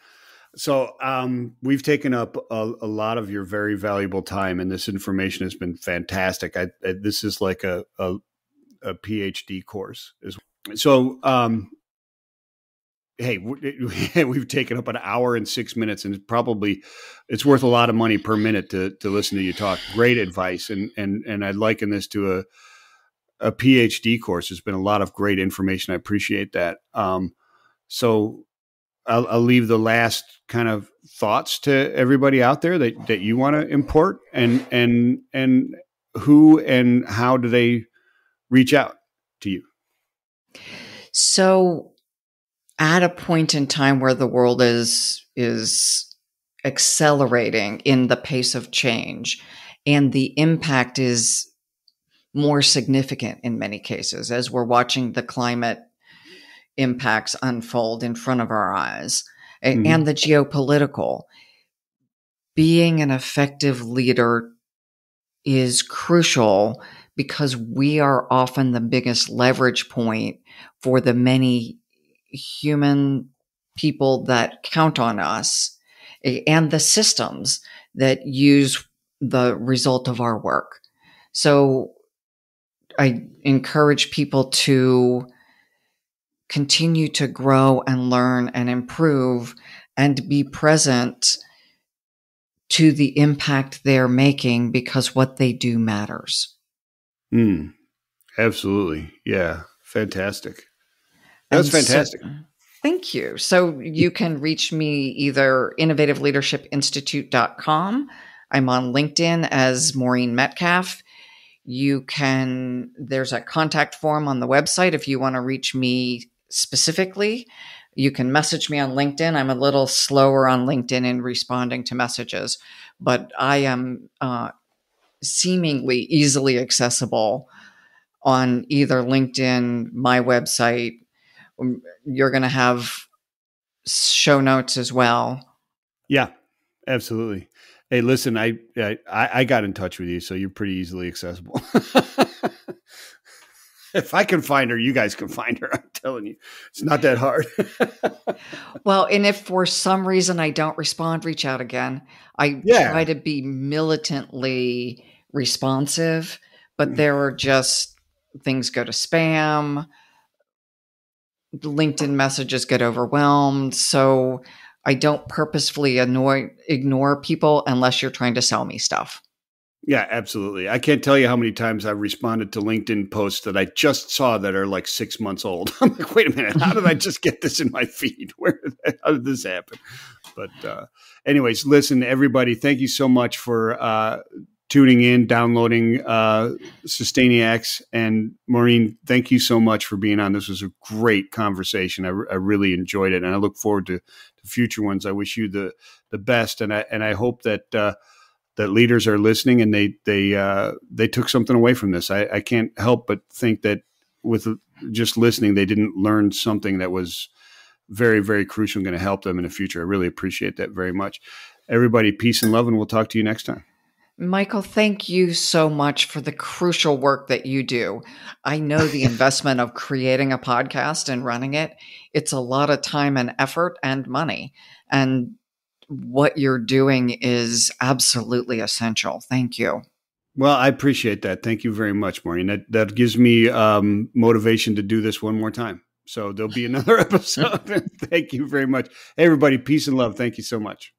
So we've taken up a lot of your very valuable time, and this information has been fantastic. This is like a PhD course. So, hey, we've taken up an hour and 6 minutes, and it's worth a lot of money per minute to listen to you talk. Great advice, and I'd liken this to a PhD course. There's been a lot of great information. I appreciate that. So I'll leave the last kind of thoughts to everybody out there that you want to import, and who and how do they reach out to you? So at a point in time where the world is accelerating in the pace of change, and the impact is more significant in many cases, as we're watching the climate impacts unfold in front of our eyes, and the geopolitical, being an effective leader is crucial, because we are often the biggest leverage point for the many human people that count on us, and the systems that use the result of our work. So I encourage people to continue to grow and learn and improve, and be present to the impact they're making, because what they do matters. Absolutely. Yeah. Fantastic. That's fantastic. Thank you. So you can reach me either innovativeleadershipinstitute.com. I'm on LinkedIn as Maureen Metcalf. There's a contact form on the website if you want to reach me specifically. You can message me on LinkedIn. I'm a little slower on LinkedIn in responding to messages, but I am seemingly easily accessible on either LinkedIn, my website. You're going to have show notes as well. Yeah, absolutely. Hey, listen, I got in touch with you, so you're pretty easily accessible. If I can find her, you guys can find her. I'm telling you, it's not that hard. Well, and if for some reason I don't respond, reach out again. I try to be militantly responsive, but there are just things go to spam. LinkedIn messages get overwhelmed. So I don't purposefully ignore people unless you're trying to sell me stuff. Yeah, absolutely. I can't tell you how many times I've responded to LinkedIn posts that I just saw that are like 6 months old. I'm like, wait a minute, how did I just get this in my feed? How did this happen? But anyways, listen, everybody, thank you so much for tuning in, downloading Sustainiacs. And Maureen, thank you so much for being on. This was a great conversation. I really enjoyed it, and I look forward to future ones. I wish you the best, and I hope that that leaders are listening and they took something away from this. I can't help but think that with just listening, they didn't learn something that was very, very crucial and going to help them in the future. I really appreciate that very much. Everybody, peace and love, and we'll talk to you next time. Michael, thank you so much for the crucial work that you do. I know the investment of creating a podcast and running it. It's a lot of time and effort and money. And what you're doing is absolutely essential. Thank you. Well, I appreciate that. Thank you very much, Maureen. That gives me motivation to do this one more time. So there'll be another episode. Thank you very much. Hey, everybody, peace and love. Thank you so much.